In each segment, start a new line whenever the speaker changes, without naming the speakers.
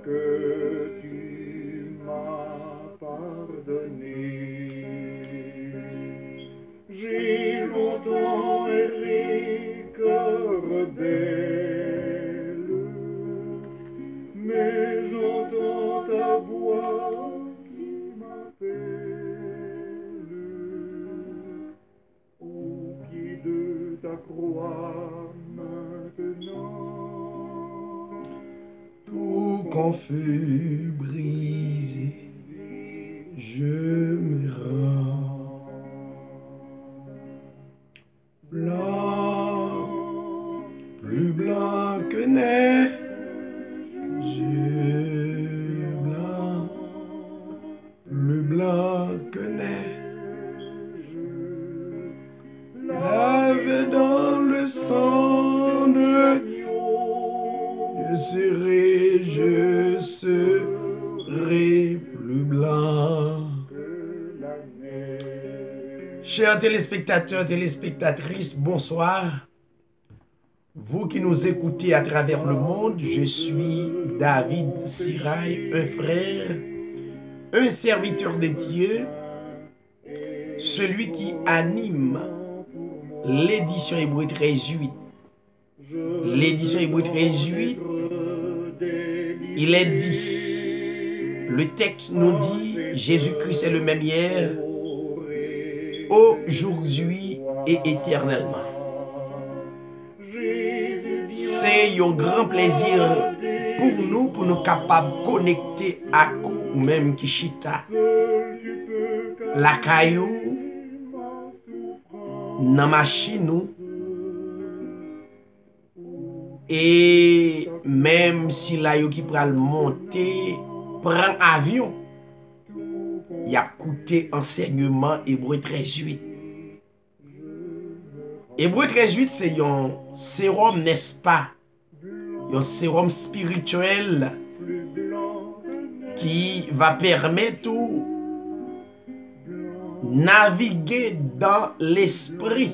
que tu m'as pardonné. J'ai longtemps erré, cœur rebelle, mais j'entends ta voix qui m'appelle au pied de ta croix maintenant.
Tout qu'en fut brisé, je me rends blanc, plus blanc que neige, blanc, plus blanc que neige, lavé dans le sang de je serai plus blanc. Chers téléspectateurs, téléspectatrices, bonsoir. Vous qui nous écoutez à travers le monde, je suis David Sirail, un frère, un serviteur de Dieu, celui qui anime l'édition Hébreux 13:8. L'édition Hébreux 13:8, il est dit, le texte nous dit, Jésus-Christ est le même hier, aujourd'hui et éternellement. C'est un grand plaisir pour nous capables de connecter à ou même Kishita, la caillou, dans machine. Et même si la yo qui pral monter, prend avion, il a coûté enseignement Hébreux 13:8. Hébreux 13:8 c'est un sérum, n'est-ce pas? Un sérum spirituel qui va permettre de naviguer dans l'esprit.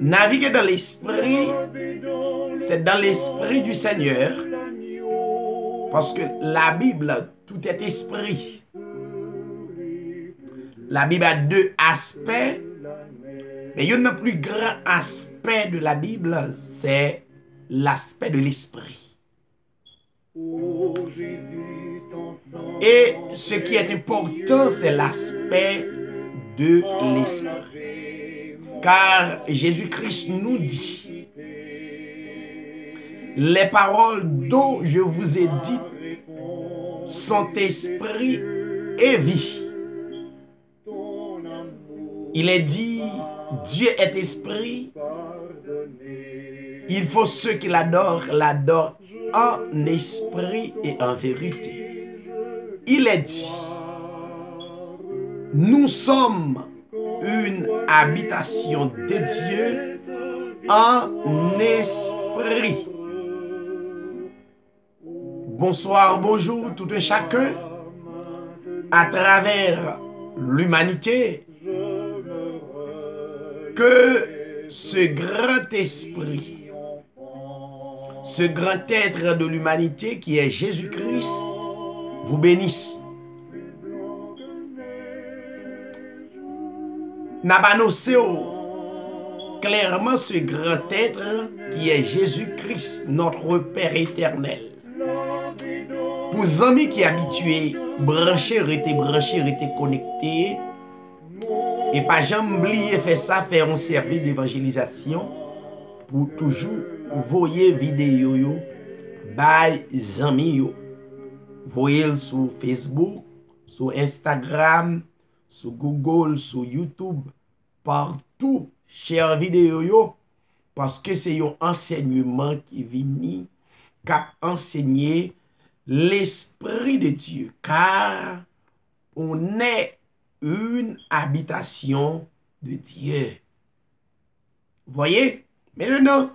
Naviguer dans l'esprit, c'est dans l'esprit du Seigneur. Parce que la Bible, tout est esprit. La Bible a deux aspects. Mais il y a un plus grand aspect de la Bible, c'est l'aspect de l'esprit. Et ce qui est important, c'est l'aspect de l'esprit. Car Jésus-Christ nous dit, les paroles dont je vous ai dites sont esprit et vie. Il est dit, Dieu est esprit. Il faut ceux qui l'adorent en esprit et en vérité. Il est dit, nous sommes une habitation de Dieu en esprit. Bonsoir, bonjour tout un chacun à travers l'humanité. Que ce grand esprit, ce grand être de l'humanité qui est Jésus-Christ, vous bénisse. Nabanoseo, clairement ce grand être qui est Jésus-Christ, notre Père éternel. Pour les amis qui sont habitués, branchés, rester connectés, et pas jamais oublier faire ça, faire un service d'évangélisation pour toujours voyer vidéo yo, by amis yo. Voyez sur Facebook, sur Instagram, sur Google, sur YouTube, partout, share vidéo yo, parce que c'est un enseignement qui vient, qui enseigner l'Esprit de Dieu, car on est une habitation de Dieu. Voyez? Maintenant,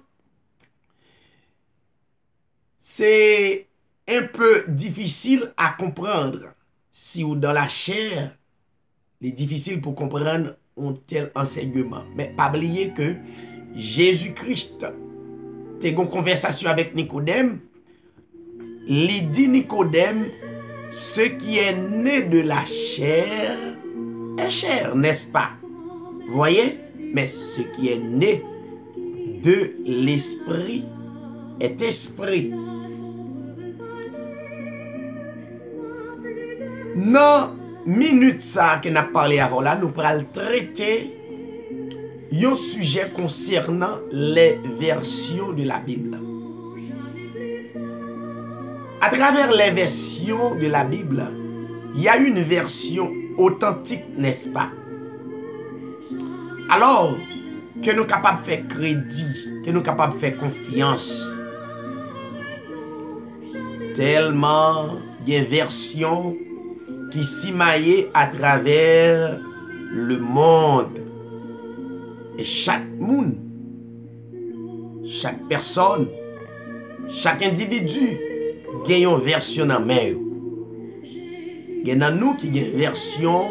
c'est un peu difficile à comprendre si ou dans la chair, c'est difficile pour comprendre un tel enseignement. Mais pas oublier que Jésus-Christ a une conversation avec Nicodème il dit Nicodème, ce qui est né de la chair est chair, n'est-ce pas? Voyez? Mais ce qui est né de l'esprit est esprit. Non, minute ça que n'a parlé avant là, nous pourrons traiter un sujet concernant les versions de la Bible. À travers les versions de la Bible, il y a une version authentique, n'est-ce pas? Alors, que nous sommes capables de faire crédit, que nous sommes capables de faire confiance. Tellement il y a une version qui s'imaille à travers le monde. Et chaque monde, chaque personne, chaque individu, il y a une version dans la main. Il y a nous qui avons une version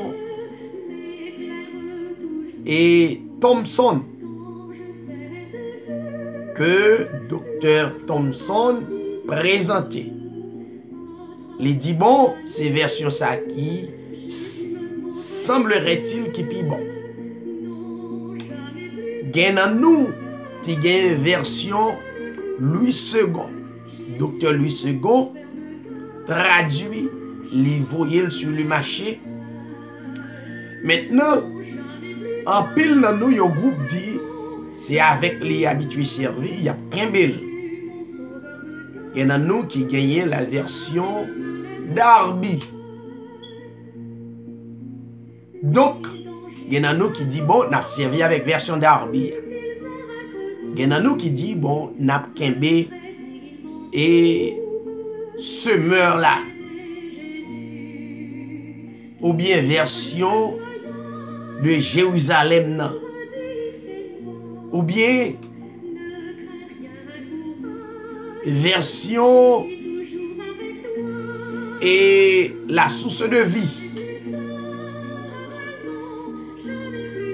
et Thompson, que Dr. Thompson présentait. Il dit bon, ces versions ça qui semblerait-il qui est bon. Il y a nous qui avons une version Louis II. Docteur Louis II traduit, les voyelles sur le marché. Maintenant, en pile dans nous, un groupe dit, c'est avec les habitués servis, il y a un bel. Il y en a nous qui gagnent la version Darby. Donc, il y en a nous qui dit, bon, on a servi avec version Darby. Il y en a nous qui dit, bon, on a Kembe et semeur là. Ou bien version de Jérusalem nan. Ou bien version et la source de vie.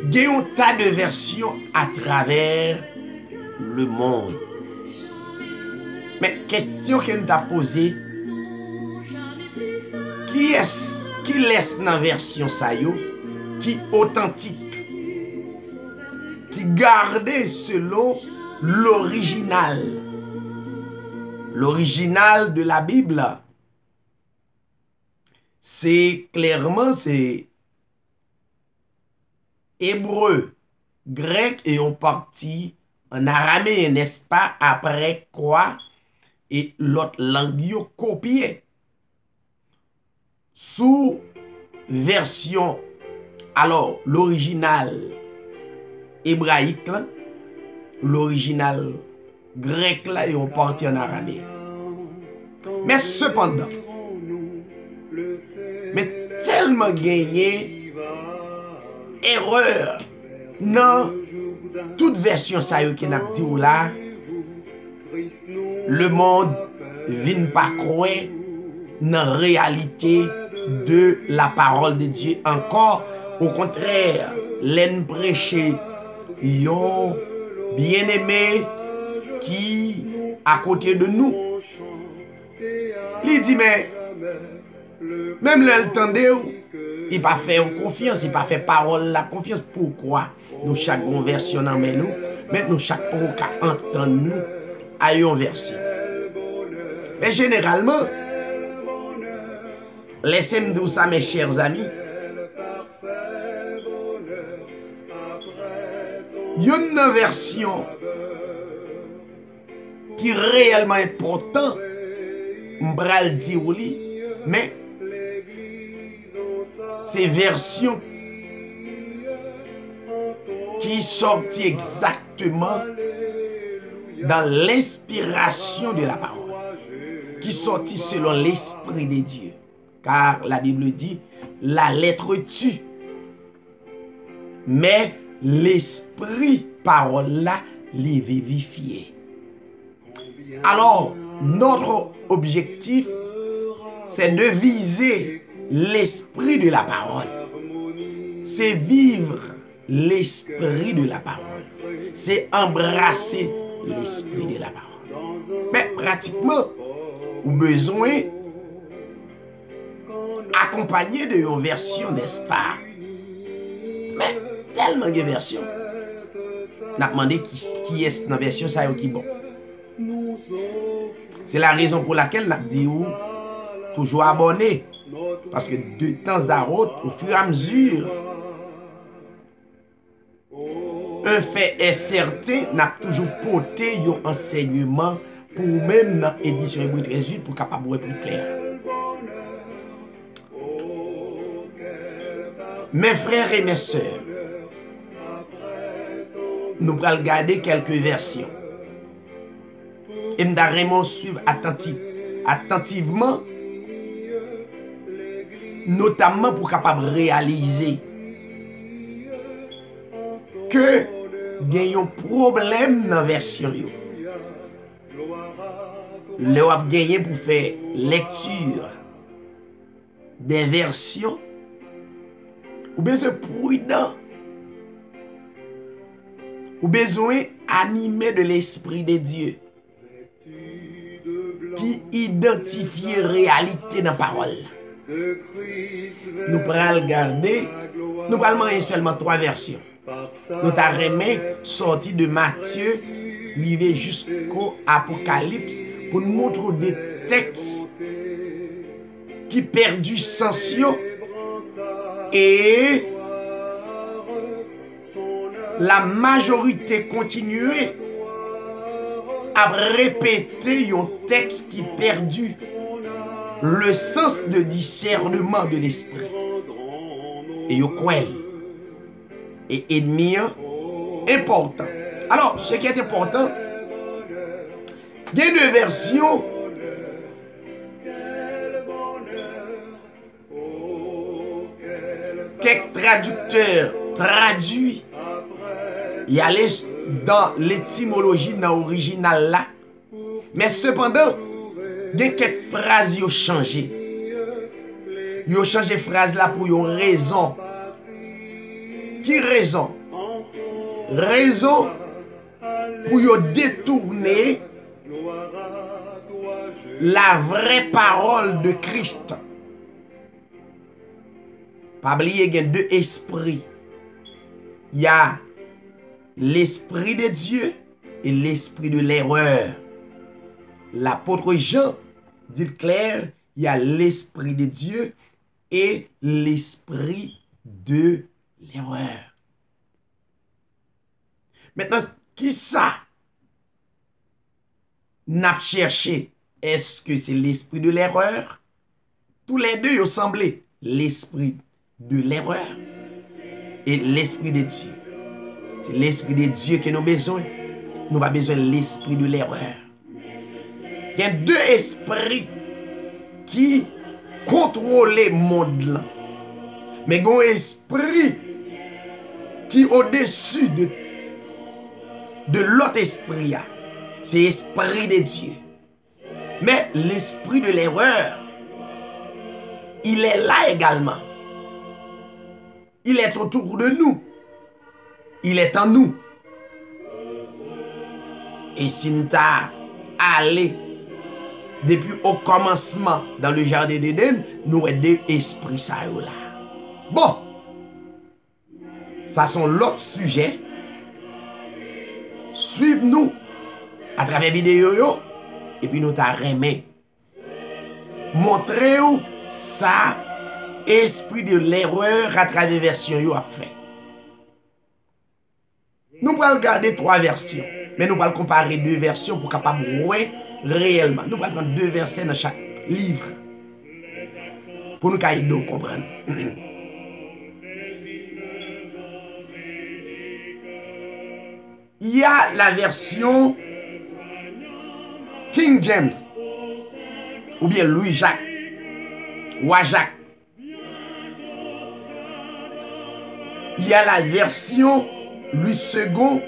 Il y a un tas de versions à travers le monde. Mais question que nous avons posée, qui est-ce qui laisse dans la version Sayo, qui authentique, qui garde selon l'original. L'original de la Bible, c'est clairement, c'est hébreu, grec et on partit en araméen, n'est-ce pas, après quoi, et l'autre langue copié. Sous version, alors l'original hébraïque, l'original grec là, et on partit en araméen. Mais cependant, mais tellement gagné erreur dans toute version ça qui n'a dit là, le monde vient pas croire dans la réalité de la parole de Dieu. Encore, au contraire, l'en prêché, yon bien-aimé qui à côté de nous. Il dit, mais même l'entendez, il pas fait confiance, il pas fait parole la confiance. Pourquoi nous chaque version dans nous, mais nous chaque cas entend nous à une version. Mais généralement, laissez-moi dire ça, mes chers amis. Il y a une version qui est réellement importante, m'bral dire mais c'est version qui sortit exactement dans l'inspiration de la parole, qui sortit selon l'esprit de Dieu. Car la Bible dit, la lettre tue, mais l'esprit, parole là, les vivifier. Alors, notre objectif, c'est de viser l'esprit de la parole. C'est vivre l'esprit de la parole. C'est embrasser l'esprit de la parole. Mais pratiquement, ou besoin accompagné de une version, n'est-ce pas? Mais tellement de versions. N'a demandé qui est dans la version ça qui bon. C'est la raison pour laquelle n'a dit ou toujours abonné. Parce que de temps à autre, au fur et à mesure, un fait est certain, n'a toujours porté un enseignement pour même dans l'édition Hébreu 13 pour capable de plus clair. Mes frères et mes sœurs, nous allons regarder quelques versions. Et nous allons suivre attentivement, notamment pour capable réaliser que il y a un problème dans la version. Le wap gagné pour faire lecture des versions ou besoin prudent ou besoin animé de l'esprit de Dieu qui identifie réalité dans la parole. Nous pourrons regarder, nous parlons seulement 3 versions. Nous avons sorti de Matthieu, arrivé jusqu'au Apocalypse pour nous montrer des textes qui perdent du sens et la majorité continuait à répéter un texte qui perdu le sens de discernement de l'esprit. Et yo quoi et ennemi important. Alors, ce qui est important, il y a une version quelques traducteurs traduit, il y a dans l'étymologie dans l'original là, mais cependant, il y a quelques phrases qui ont changé. Ils ont changé phrase là pour une raison. Qui raison? Raison pour détourner la vraie parole de Christ. Pas oublier qu'il y a 2 esprits. Il y a l'esprit de Dieu et l'esprit de l'erreur. L'apôtre Jean dit clair, il y a l'esprit de Dieu et l'esprit de l'erreur. Maintenant, qui ça n'a cherché? Est-ce que c'est l'esprit de l'erreur? Tous les deux, ils ont semblé l'esprit de l'erreur et l'esprit de Dieu. C'est l'esprit de Dieu que nous avons besoin. Nous n'avons pas besoin de l'esprit de l'erreur. Il y a 2 esprits qui contrôlent le monde là. Mais il y a un esprit qui est au-dessus de l'autre esprit. C'est l'esprit de Dieu. Mais l'esprit de l'erreur, il est là également. Il est autour de nous. Il est en nous. Et si nous sommes allés depuis au commencement dans le jardin d'Éden, nous avons 2 esprits ça là. Bon, ça sont l'autre sujet. Suivez-nous à travers la vidéo et puis nous t'arrêtons. Montrez-vous ça, esprit de l'erreur à travers la version yo a fait. Nous allons regarder 3 versions, mais nous allons comparer 2 versions pour capable voir réellement. Nous allons prendre 2 versets dans chaque livre pour nous comprendre. Il y a la version King James ou bien Louis-Jacques ou Jacques. Il y a la version Louis II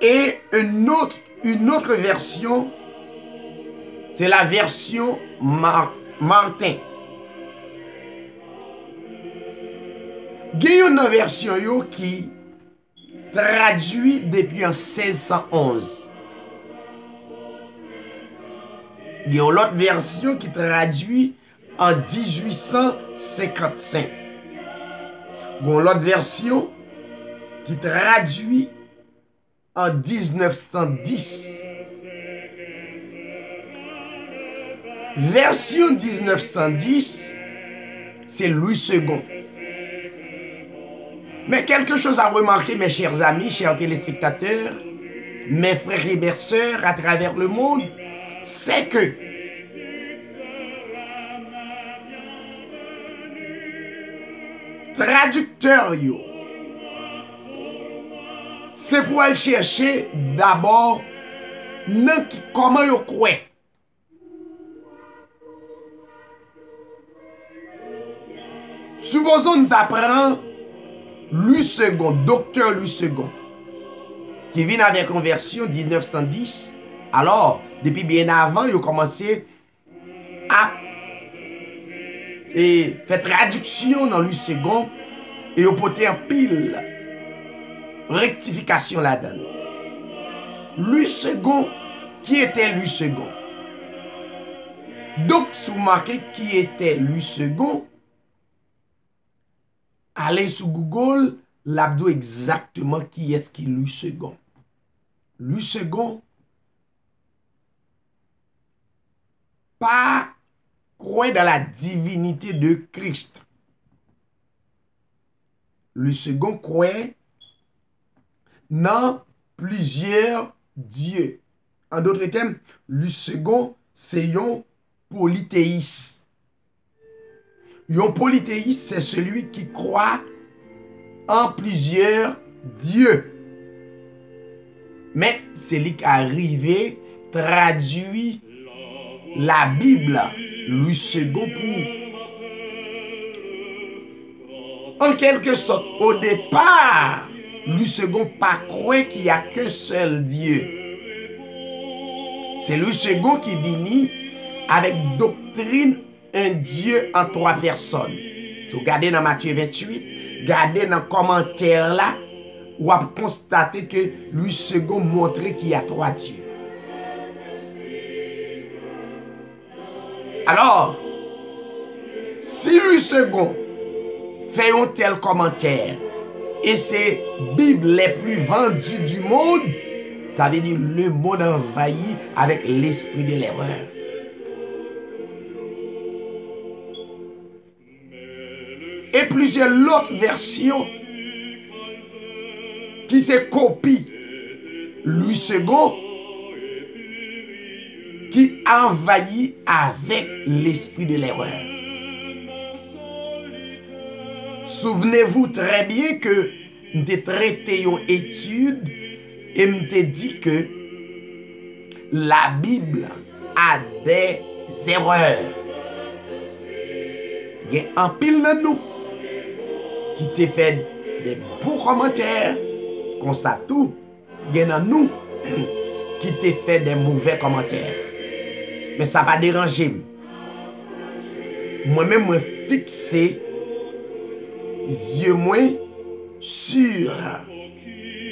et une autre version, c'est la version Martin. Il y a une version qui traduit depuis en 1611. Il y a l'autre version qui traduit en 1855. Il y a l'autre version qui traduit en 1910. Version 1910, c'est Louis II. Mais quelque chose à remarquer, mes chers amis, chers téléspectateurs, mes frères et mes sœurs à travers le monde, c'est que traducteur, c'est pour aller chercher d'abord comment yo croit. Supposons d'apprendre Louis II, docteur Louis II, qui vient avec une version 1910. Alors, depuis bien avant, il a commencé à faire traduction dans Louis II et il a porté en pile rectification là-dedans. Louis II, qui était Louis II? Donc, si vous marquez qui était Louis II, allez sur Google, l'abdo exactement qui est-ce qui Louis II. Louis II, pas croire dans la divinité de Christ. Louis II croit dans plusieurs dieux. En d'autres termes, Louis II, c'est un polythéiste. Un polythéiste, c'est celui qui croit en plusieurs dieux. Mais c'est lui qui est arrivé, traduit la Bible, Louis II, pour, en quelque sorte, au départ, Louis II pas croire qu'il n'y a qu'un seul Dieu. C'est Louis II qui vient avec doctrine un Dieu en 3 personnes. Si vous regardez dans Matthieu 28, regardez dans le commentaire là, vous allez constater que Louis II montre qu'il y a 3 dieux. Alors, si Louis II fait un tel commentaire et c'est Bible les plus vendues du monde, ça veut dire le monde envahi avec l'esprit de l'erreur. Et plusieurs autres versions qui se copient. Louis II qui envahit avec l'esprit de l'erreur. Souvenez-vous très bien que nous avons traité une étude et nous avons dit que la Bible a des erreurs. Il y a un pile de nous qui te fait des bons commentaires, comme ça tout. Il y en a nous qui te fait des mauvais commentaires. Mais ça va déranger. Moi-même, je fixé yeux moins sur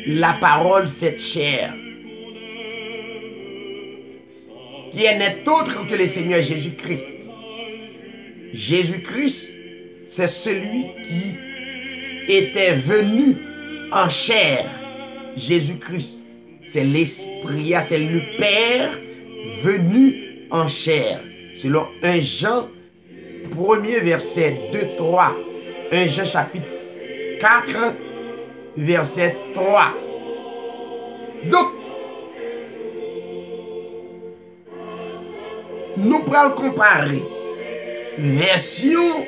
la parole faite chair, qui n'est autre que le Seigneur Jésus-Christ. Jésus-Christ, c'est celui qui était venu en chair. Jésus-Christ, c'est l'Esprit, c'est le Père venu en chair. Selon 1 Jean, 1er verset 2-3. 1 Jean chapitre 4, verset 3. Donc, nous pourrons comparer version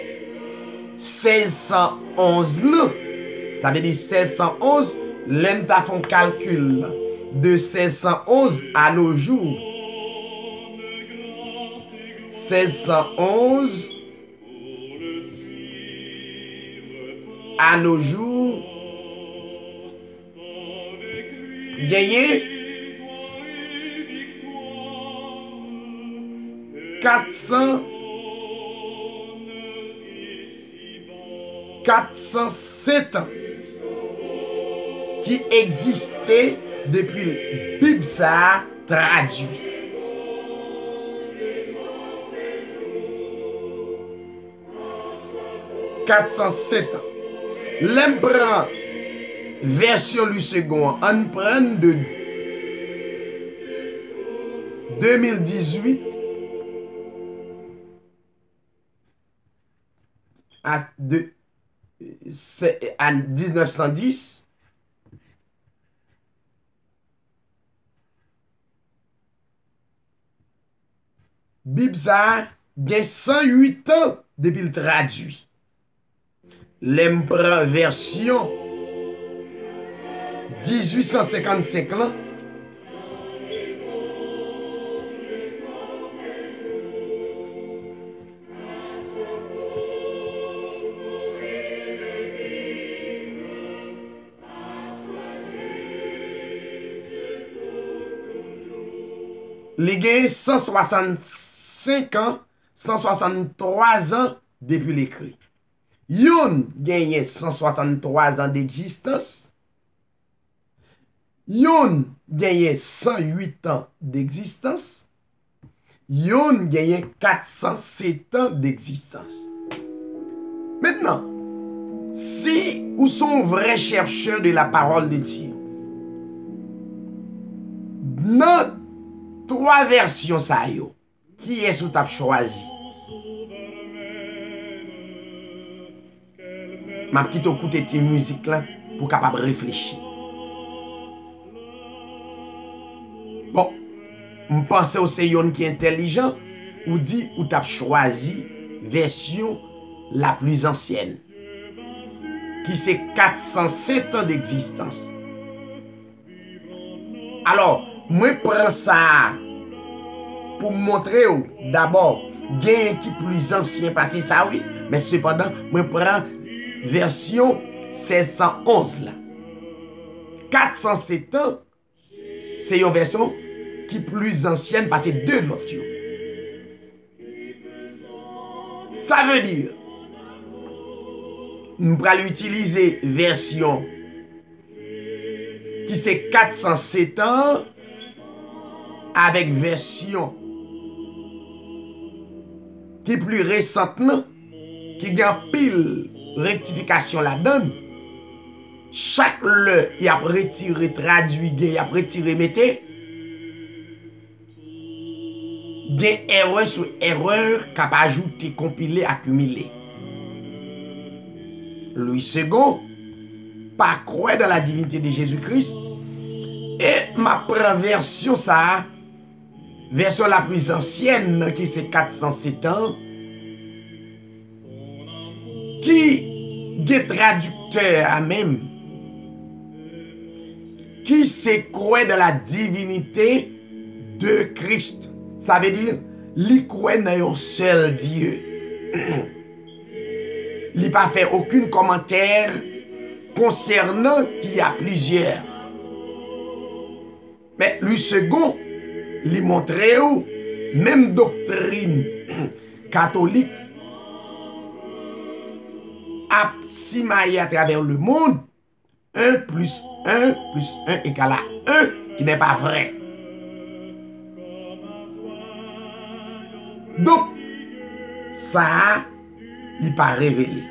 1611, ça veut dire 1611, l'un t'a fait un calcul de 1611 à nos jours. 1611 à nos jours, gagné 407 ans qui existait depuis le Bible ça traduit. 407 ans. L'empereur version lui second, on prend de 2018 à 1910. Bible ça a 108 ans depuis le traduit. L'empereur version 1855 là. Il a 165 ans, 163 ans depuis l'écrit. Yon gagne 163 ans d'existence. Yon gagne 108 ans d'existence. Yon gagne 407 ans d'existence. Maintenant, si vous sont vrais chercheurs de la parole de Dieu, dans 3 versions ça yo, qui est-ce que tu as choisi? Ma petite écouter cette musique là pour capable réfléchir. Bon, je pense au seyon qui est intelligent ou dit ou tu as choisi version la plus ancienne qui c'est 407 ans d'existence. Alors, moi prends ça pour montrer d'abord gain qui plus ancien passé ça oui, mais cependant moi prends version 1611 là. 407 ans c'est une version qui plus ancienne parce que deux de l'autre. Ça veut dire nous allons utiliser version qui c'est 407 ans avec version qui est plus récente, non? Qui a pile rectification là-dedans. Chaque le, il a retiré, traduit, il a retiré, mettez. Bien erreur sur erreur, qui a ajouté, compilé, accumulé. Louis II, pas croire dans la divinité de Jésus-Christ. Et ma première version, ça, version la plus ancienne, qui c'est 407 ans, qui est traducteur à même, qui c'est croire dans la divinité de Christ. Ça veut dire, il croit dans un seul Dieu. Il n'a pas fait aucun commentaire concernant qu'il y a plusieurs. Mais lui second, il montrait où même doctrine catholique a simaillé à travers le monde 1 plus 1 plus 1 égale à 1 qui n'est pas vrai. Donc, ça, il n'est pas révélé.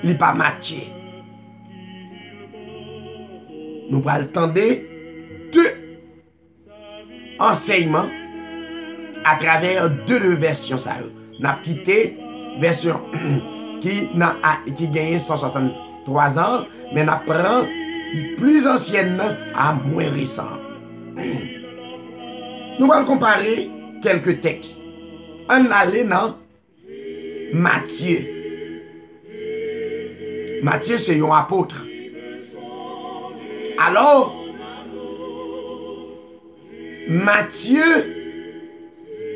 Il n'est pas matché. Nous allons attendre deux enseignements à travers deux versions. Nous avons quitté la version qui gagne 163 ans, mais nous prenons plus ancienne à moins récent. Nous allons comparer quelques textes. On allait dans Matthieu. Matthieu, c'est un apôtre. Alors, Matthieu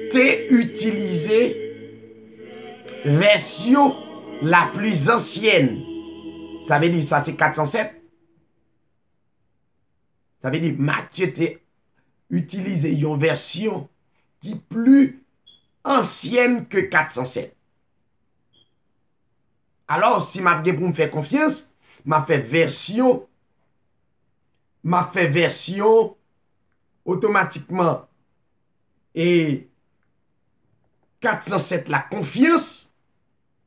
t'a utilisé version la plus ancienne. Ça veut dire ça, c'est 407. Ça veut dire Matthieu t'a utilisé une version qui est plus ancienne que 407. Alors, si m'a pour me faire confiance, m'a fait version automatiquement et 407 la confiance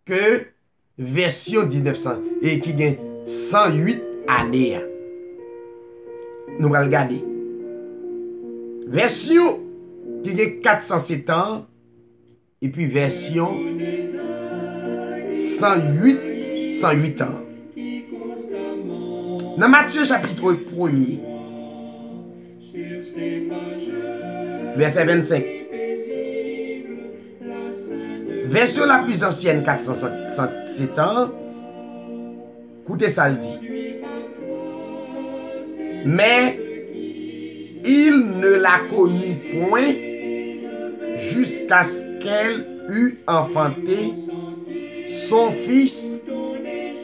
que version 1900 et qui gagne 108 années. Nous allons regarder. Version qui gagne 407 ans et puis version 108 ans. Dans Matthieu chapitre 1er, verset 25. Version la plus ancienne, 467 ans. Écoutez ça le dit. Mais il ne la connut point jusqu'à ce qu'elle eût enfanté son fils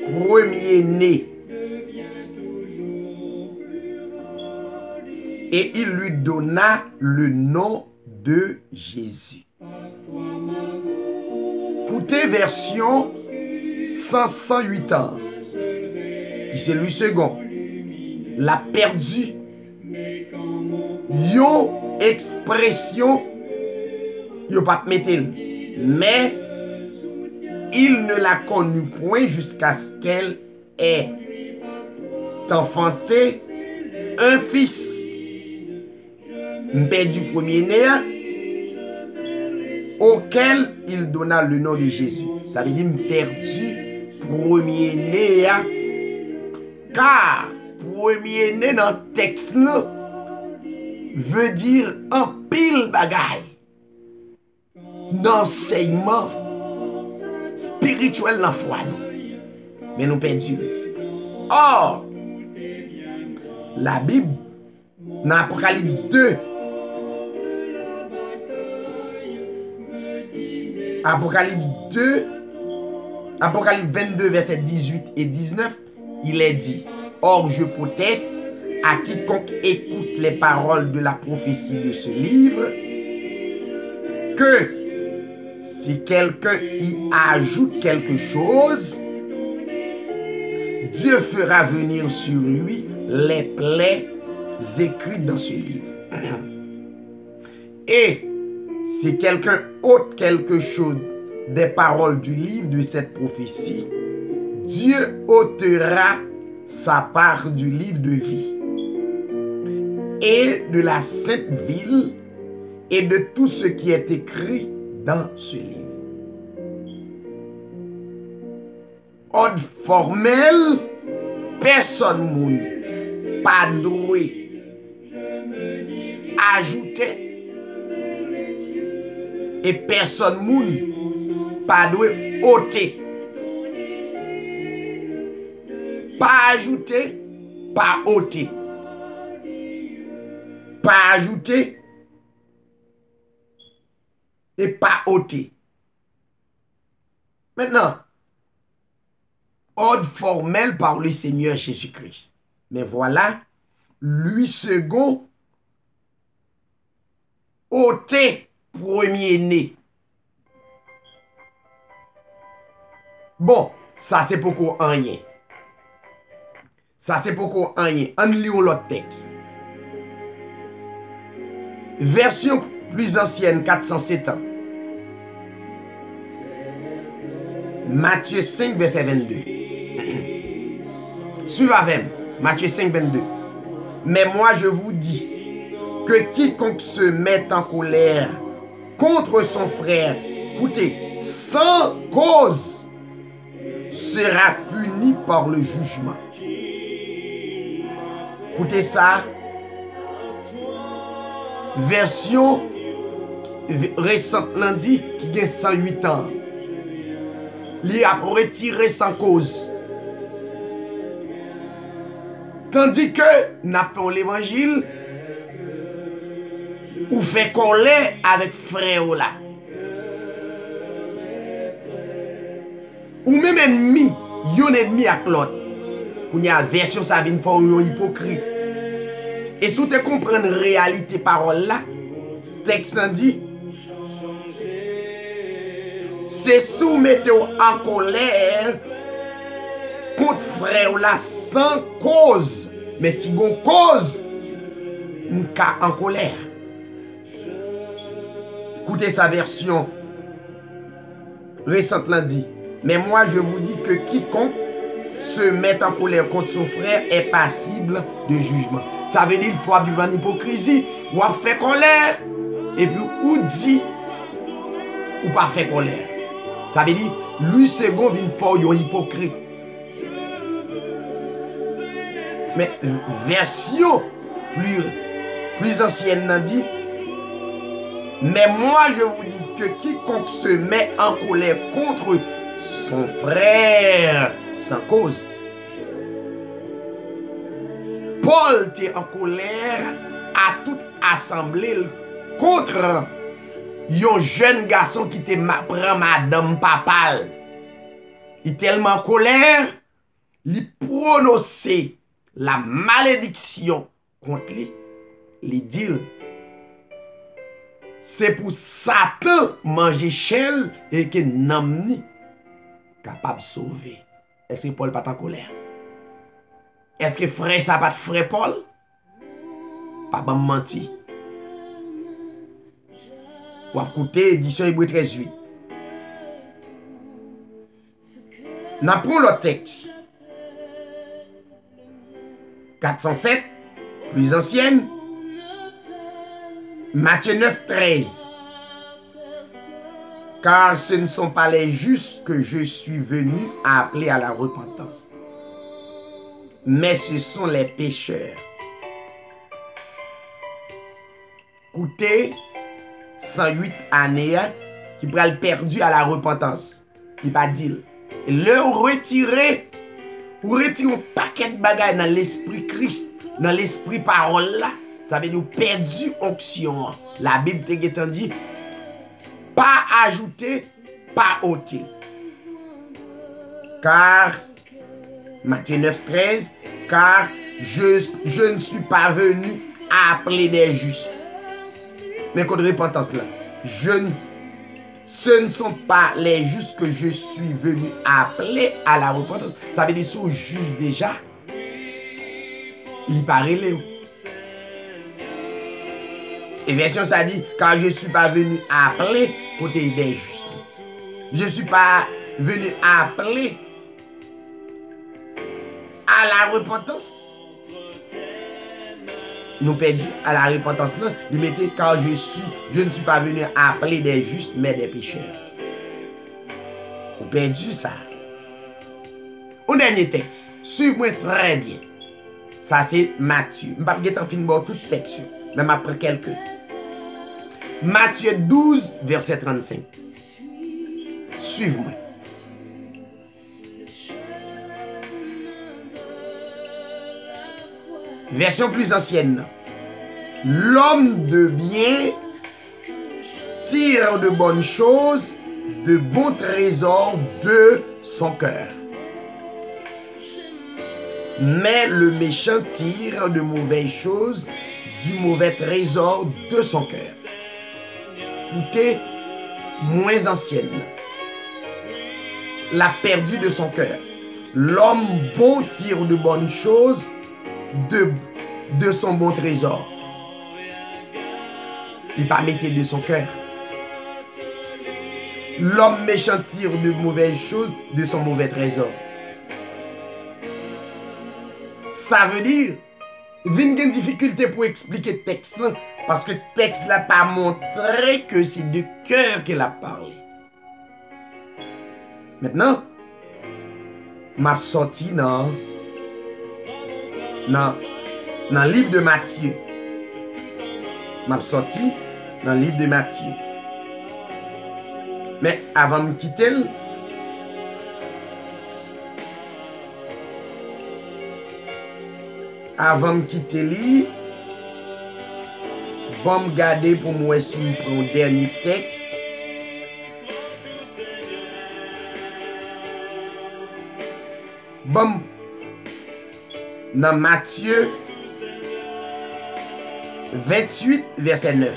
premier-né. Et il lui donna le nom de Jésus. Écoutez version 108 ans. Puis c'est lui second. L'a perdu. Yon expression. Yon pas mettel. Mais il ne la connut point jusqu'à ce qu'elle ait enfanté un fils. M'perdu premier-né auquel il donna le nom de Jésus. Ça veut dire m'perdu premier-né car premier-né dans le texte veut dire un pile bagaille d'enseignement spirituel dans la foi nous. Mais nous perdu. Or la Bible dans Apocalypse 2 Apocalypse 22 verset 18 et 19, il est dit: or je proteste à quiconque écoute les paroles de la prophétie de ce livre que si quelqu'un y ajoute quelque chose, Dieu fera venir sur lui les plaies écrites dans ce livre. Et si quelqu'un ôte quelque chose des paroles du livre de cette prophétie, Dieu ôtera sa part du livre de vie et de la sainte ville et de tout ce qui est écrit dans ce livre. Ordre formel, personne moun pas doué ajouter et personne moun pas doué ôter. Pas ajouter, pas ôter. Pas ajouter et pas ôter. Maintenant, ordre formel par le Seigneur Jésus-Christ. Mais voilà, lui second, ôté premier-né. Bon, ça c'est pourquoi rien. Ça c'est pourquoi rien. On lit l'autre texte. Version plus ancienne, 407 ans. Matthieu 5, verset 22. Suivez avec Matthieu 5, 22. Mais moi je vous dis que quiconque se met en colère contre son frère, écoutez, sans cause, sera puni par le jugement. Écoutez ça. Version récente lundi qui gagne 108 ans. Il a retiré sans cause. Tandis que nous avons fait l'évangile, ou fait colère avec frère là. Ou même ennemi, yon ennemi avec l'autre. Qu'on y a version ça vient faire un hypocrite. Et si tu comprends la réalité parole là, texte dit, c'est soumettre en colère contre frère là sans cause. Mais si bon cause, on cas en colère. Écoutez sa version récente lundi. Mais moi, je vous dis que quiconque se met en colère contre son frère est passible de jugement. Ça veut dire qu'il faut vivre en hypocrisie, ou à faire colère, et puis ou dit, ou pas faire colère. Ça veut dire, lui second vient fort hypocrite. Mais version plus ancienne n'a dit, mais moi je vous dis que quiconque se met en colère contre son frère sans cause. Paul était en colère à toute assemblée contre un jeune garçon qui te prend madame papal. Il est tellement en colère, il prononçait la malédiction contre lui. Il dit, c'est pour Satan manger chèvre et que n'amni capable de sauver. Est-ce que Paul pas en colère? Est-ce que frère ça pas de frère Paul? Pas bon menti. Ou écouter édition Hébreux 13:8. N'a pris le texte 407, plus ancienne, Matthieu 9:13. Car ce ne sont pas les justes que je suis venu à appeler à la repentance, mais ce sont les pécheurs. Écoutez, 108 années qui pral perdu à la repentance. Il va dire, le retirer, ou retirer un paquet de bagages dans l'esprit Christ, dans l'esprit parole là, ça veut dire perdu onction. La Bible te dit, pas ajouter, pas ôter. Car, Matthieu 9:13, car je ne suis pas venu à appeler des justes. Mais contre repentance là, ce ne sont pas les justes que je suis venu appeler à la repentance. Ça veut dire sous juste déjà, il paraît Léo. Et version ça dit, car je ne suis pas venu appeler côté des justes. Je ne suis pas venu appeler à la repentance. Nous perdus à la repentance là, il mettait car je ne suis pas venu appeler des justes mais des pécheurs. Nous perdu ça. Au dernier texte, suivez-moi très bien. Ça c'est Matthieu. Je ne vais pas finir tout le texte, mais après quelques. Matthieu 12, verset 35. Suivez-moi. Version plus ancienne. L'homme de bien tire de bonnes choses, de bons trésors de son cœur. Mais le méchant tire de mauvaises choses, du mauvais trésor de son cœur. Écoutez, moins ancienne. La perdue de son cœur. L'homme bon tire de bonnes choses, de son bon trésor. Il va mettre de son cœur. L'homme méchant tire de mauvaises choses de son mauvais trésor. Ça veut dire, il y a une difficulté pour expliquer le texte là, parce que le texte n'a pas montré que c'est de cœur qu'il a parlé. Maintenant, m'a sorti dans le livre de Matthieu. M'a sorti dans le livre de Matthieu. Mais avant de quitter, lui, bon me garder pour moi si je prends le dernier texte. Bon, dans Matthieu 28, verset 9.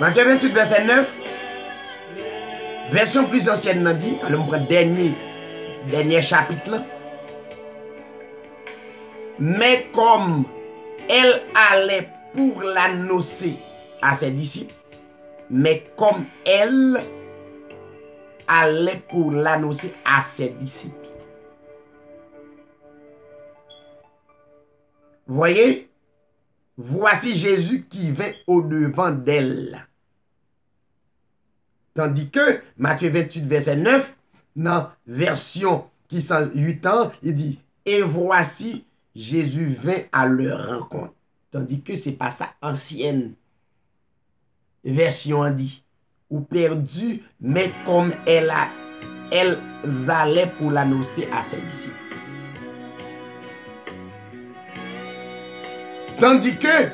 Matthieu 28, verset 9. Version plus ancienne n'a dit, alors on prend dernier chapitre là. Mais comme elle allait pour l'annoncer à ses disciples, mais comme elle allait pour l'annoncer à ses disciples. Voyez, voici Jésus qui vint au-devant d'elle. Tandis que Matthieu 28, verset 9, dans version qui 8 ans, il dit, et voici Jésus vint à leur rencontre. Tandis que c'est pas ça ancienne version dit, ou perdu, mais comme elles allaient pour l'annoncer à ses disciples. Tandis que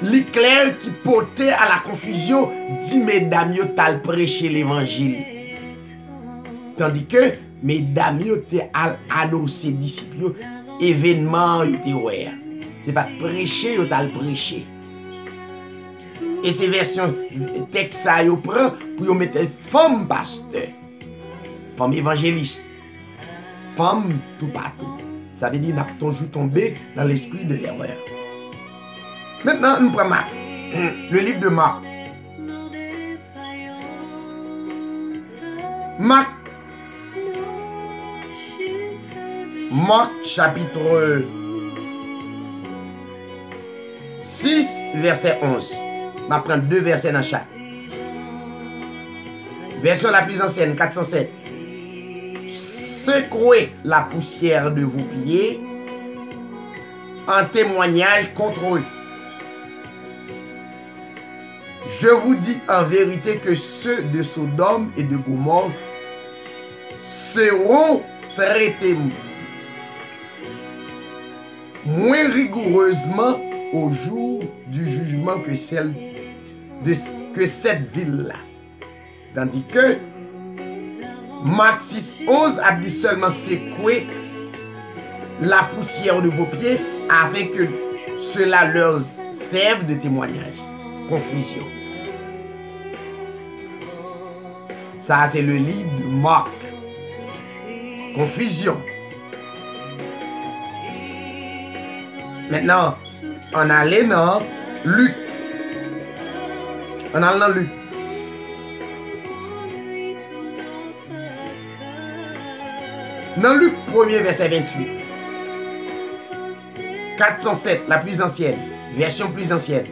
l'éclair qui portait à la confusion dit mesdames yo t'al prêcher l'évangile. Tandis que mesdames yo t'al annoncer disciples événement yo te ouais. C'est pas prêcher yo t'al prêcher. Et ces versions texte ça yo prend pour yo mettre femme pasteur, femme évangéliste, femme tout partout. Ça veut dire n'a toujours tombé dans l'esprit de l'erreur. Maintenant, nous prenons Marc, le livre de Marc. Marc chapitre 6, verset 11. Je vais prendre 2 versets dans chaque. Version la plus ancienne, 407. Secouez la poussière de vos pieds en témoignage contre eux. Je vous dis en vérité que ceux de Sodome et de Gomorrhe seront traités moins rigoureusement au jour du jugement que cette ville-là. Tandis que Marc 6, 11 a dit seulement secouer la poussière de vos pieds afin que cela leur serve de témoignage. Confusion. Ça, c'est le livre de Marc. Confusion. Maintenant, on allait dans Luc. On allait dans Luc. Dans Luc 1er, verset 28. 407, la plus ancienne. Version plus ancienne.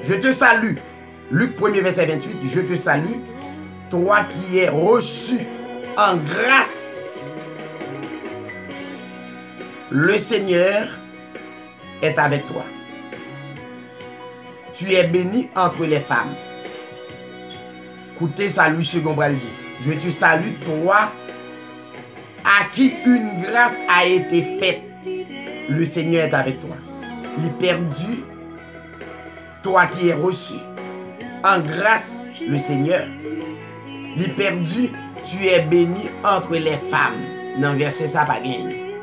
Je te salue. Luc 1er, verset 28. Je te salue, toi qui es reçu en grâce. Le Seigneur est avec toi. Tu es béni entre les femmes. Écoutez, salut, second bras dit. Je te salue, toi à qui une grâce a été faite. Le Seigneur est avec toi. Les perdus, toi qui es reçu en grâce, le Seigneur. Les perdus, tu es béni entre les femmes. Dans le verset, ça pas gagné.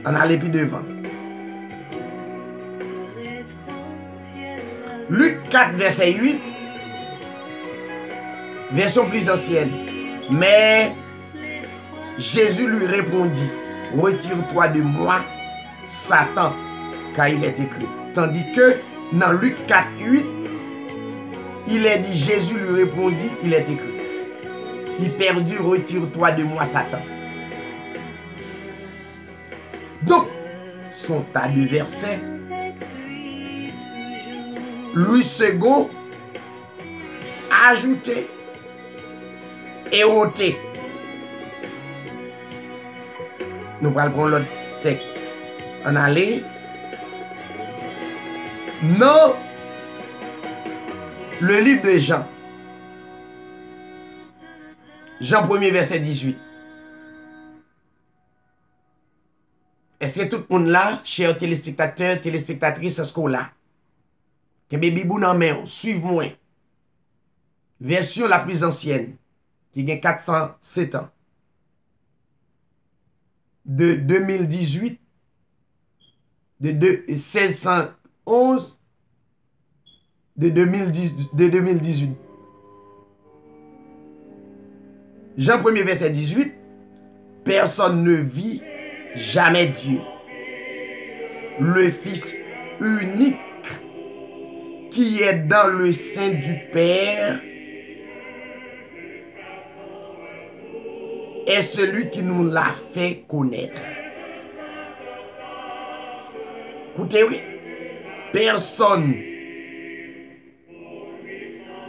On a plus devant. Luc 4, verset 8. Version plus ancienne. Mais Jésus lui répondit, retire-toi de moi, Satan, car il est écrit. Tandis que dans Luc 4, 8, il est dit, Jésus lui répondit, il est écrit. Il perdu, retire-toi de moi, Satan. Donc, son tas de versets. Louis II ajouté et ôté. Nous allons prendre l'autre texte. On allait. Non. Le livre de Jean. Jean 1er, verset 18. Est-ce que tout le monde là, chers téléspectateurs, téléspectatrices, est-ce qu'on là? Que bébé bou nan men, suive-moi. Version la plus ancienne, qui a 407 ans. De 2018, de 1611, de 2018. Jean 1er, verset 18. Personne ne vit jamais Dieu. Le Fils unique qui est dans le sein du Père est celui qui nous l'a fait connaître. Écoutez, oui. Personne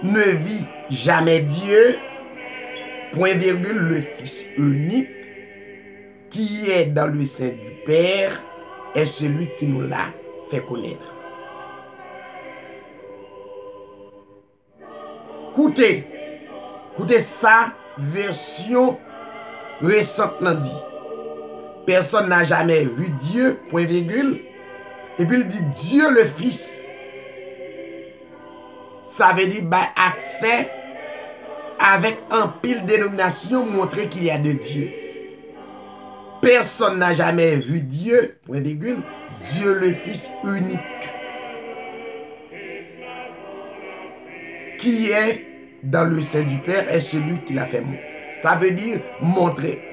ne vit jamais Dieu, point virgule, le Fils unique qui est dans le sein du Père est celui qui nous l'a fait connaître. Écoutez sa version récente l'a dit. Personne n'a jamais vu Dieu, point virgule. Et puis il dit Dieu le Fils. Ça veut dire accès avec un pile dénomination montrer qu'il y a de Dieu. Personne n'a jamais vu Dieu, point virgule, Dieu le Fils unique. Qui est dans le sein du Père est celui qui l'a fait mort. Ça veut dire montrer,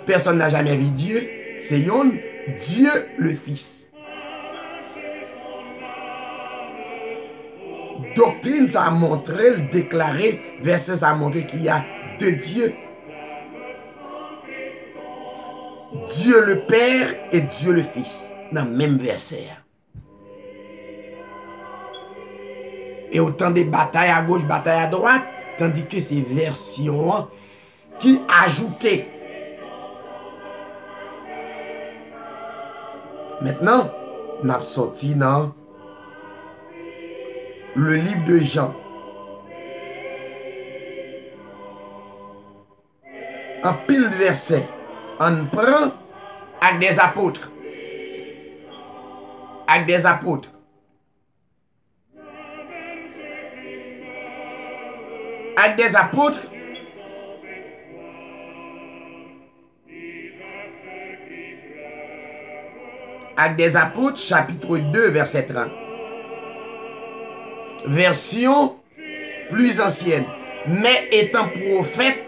personne n'a jamais vu Dieu, c'est Dieu le Fils. Doctrine, ça a montré, le déclaré, verset, ça a montré qu'il y a deux dieux. Dieu le Père et Dieu le Fils, dans le même verset. Et autant des batailles à gauche, batailles à droite, tandis que ces versions qui ajoutaient. Maintenant, on a sorti dans le livre de Jean. En pile de versets, on prend avec des apôtres. Avec des apôtres. Avec des apôtres. Avec des apôtres, chapitre 2, verset 30. Version plus ancienne. Mais étant prophète,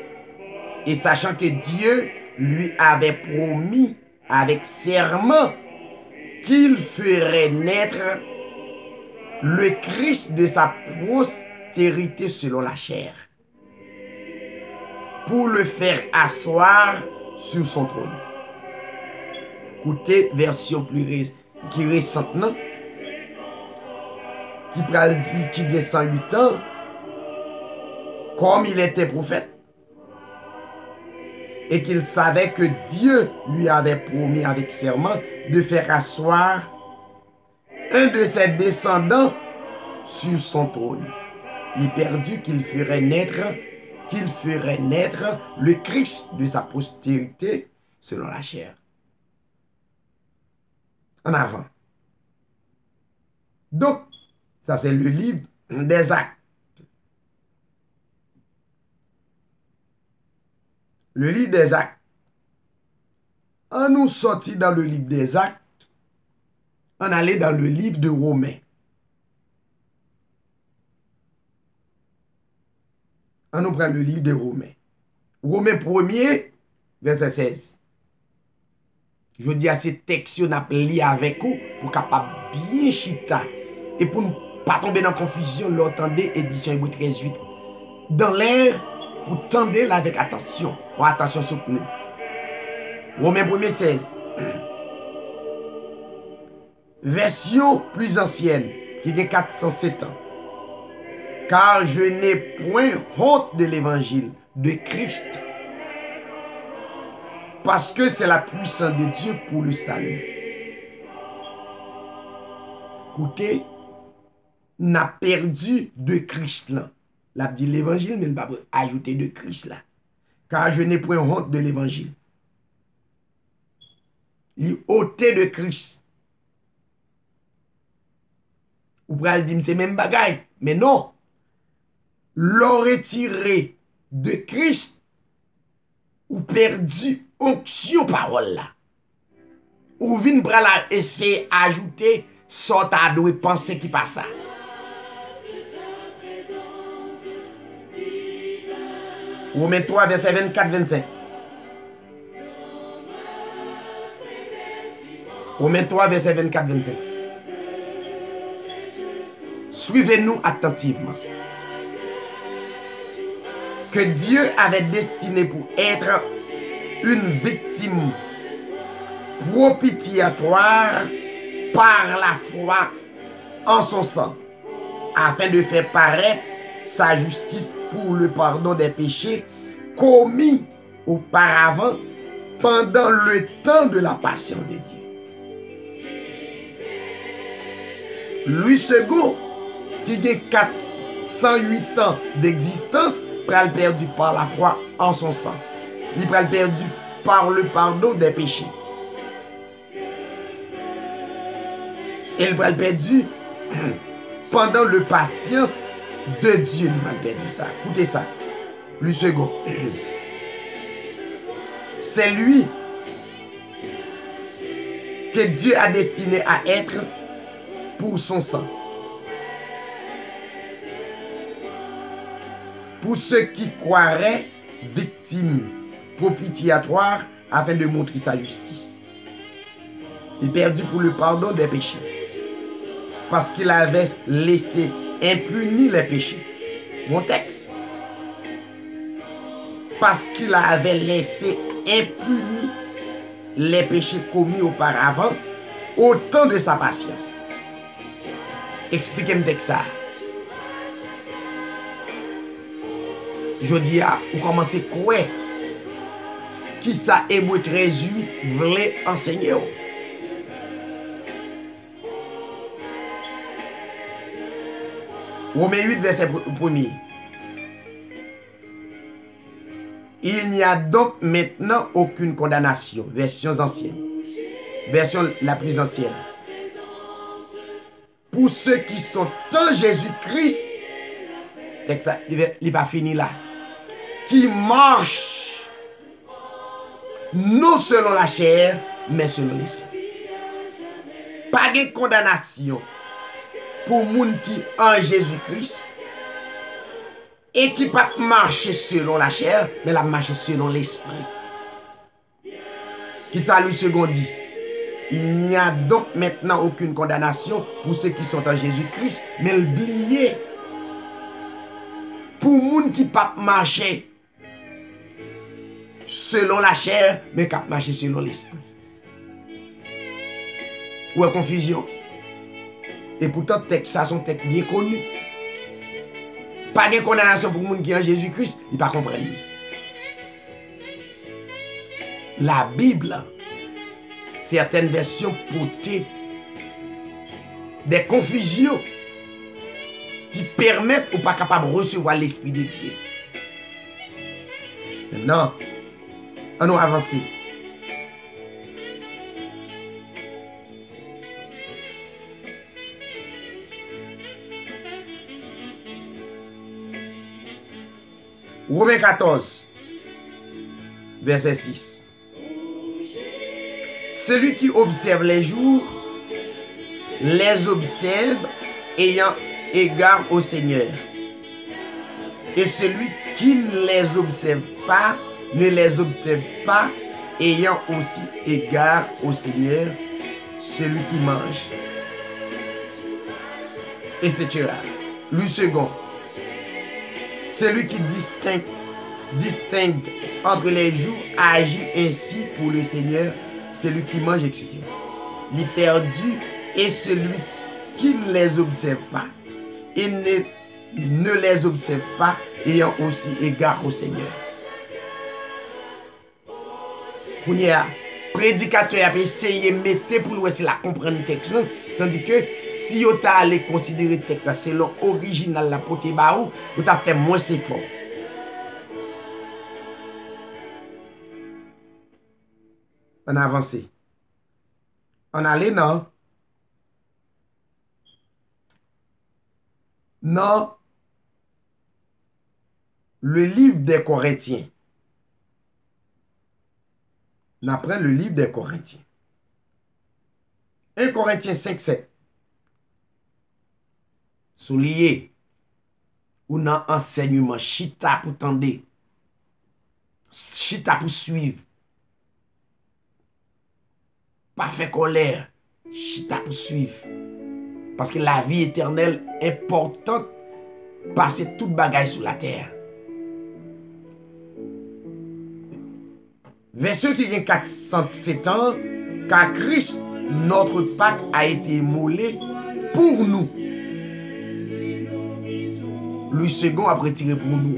et sachant que Dieu lui avait promis avec serment qu'il ferait naître le Christ de sa postérité selon la chair, pour le faire asseoir sur son trône. Écoutez, version plus récente, non? Qui pral dit qu'il a 108 ans, comme il était prophète, et qu'il savait que Dieu lui avait promis avec serment de faire asseoir un de ses descendants sur son trône. Il est perdu qu'il ferait naître le Christ de sa postérité selon la chair. En avant. Donc, ça c'est le livre des Actes. Le livre des Actes. On nous sortit dans le livre des Actes. On allait dans le livre de Romains. On nous prend le livre de Romains. Romains 1er, verset 16. Je dis à ces textes, on a lié avec vous pour capable bien chita. Et pour ne pas tomber dans la confusion, l'entendez, édition Hébreux 13:8. Dans l'air, pour tendre là avec attention. Ou attention soutenue. Romains 1er 16. Version plus ancienne, qui a 407 ans. Car je n'ai point honte de l'évangile de Christ. Parce que c'est la puissance de Dieu pour le salut. Écoutez, n'a perdu de Christ là. L'a dit l'évangile, mais il va ajouter de Christ là. Car je n'ai point honte de l'évangile. Il ôté de Christ. Ou pral dire c'est même bagaille, mais non. L'on retiré de Christ ou perdu onction parole là. Ou vin pral essayer ajouter sort à doué penser qui passe ça. Romains 3 verset 24-25. Romains 3 verset 24-25. Suivez-nous attentivement. Que Dieu avait destiné pour être une victime propitiatoire par la foi en son sang, afin de faire paraître sa justice pour le pardon des péchés commis auparavant pendant le temps de la patience de Dieu. Louis II, qui a 408 ans d'existence, pral perdu par la foi en son sang. Il pral perdu par le pardon des péchés. Il pral perdu pendant le patience de Dieu. Il pral perdu ça. Écoutez ça. Louis II. C'est lui que Dieu a destiné à être pour son sang. Pour ceux qui croiraient victimes propitiatoires afin de montrer sa justice. Il est perdu pour le pardon des péchés. Parce qu'il avait laissé impunis les péchés. Mon texte. Parce qu'il avait laissé impunis les péchés commis auparavant au temps de sa patience. Expliquez-moi ça. Je dis à vous commencez à quoi qui ça Hébreu 13:8 voulait enseigner. Romains 8 verset 1er. Il n'y a donc maintenant aucune condamnation. Versions anciennes. Version la plus ancienne. Pour ceux qui sont en Jésus-Christ, il n'est pas fini là. Qui marchent non selon la chair, mais selon l'esprit. Pas de condamnation pour les gens qui en Jésus-Christ et qui ne pas marcher selon la chair, mais la marcher selon l'esprit. Qui t'a lu second dit, il n'y a donc maintenant aucune condamnation pour ceux qui sont en Jésus-Christ, mais oubliez, pour les gens qui ne pas marcher selon la chair, mais qui marcher selon l'esprit. Ou est confusion? Et pourtant, texte, ça sont textes bien connus. Pas de condamnation pour les gens qui sont en Jésus-Christ, ils ne comprennent pas. La Bible, certaines versions portent des confusions qui permettent ou pas capable de recevoir l'Esprit de Dieu. Maintenant, on va avancer. Romains 14, verset 6. Celui qui observe les jours, les observe ayant égard au Seigneur. Et celui qui ne les observe pas, ne les observe pas, ayant aussi égard au Seigneur, celui qui mange, etc. Le second, celui qui distingue entre les jours, agit ainsi pour le Seigneur, celui qui mange, etc. Les perdus et celui qui ne les observe pas, et ne les observe pas, ayant aussi égard au Seigneur. Pour y a prédicateur a essayé de mettre pour nous la comprendre le texte, tandis que si vous allez considérer le texte selon l'original la poté baou, vous avez fait moins fort. On avance. On allait non. Non. Le livre des Corinthiens. On apprend le livre des Corinthiens. 1 Corinthiens 5:7. Soulier. Ou dans enseignement. Chita pour tendre. Chita pour suivre. Pas fait colère. Chita pour suivre. Parce que la vie éternelle est importante. Passer toute bagaille sur la terre. Verset qui vient 407 ans, car Christ, notre Pâque, a été immolé pour nous. Lui second a retiré pour nous.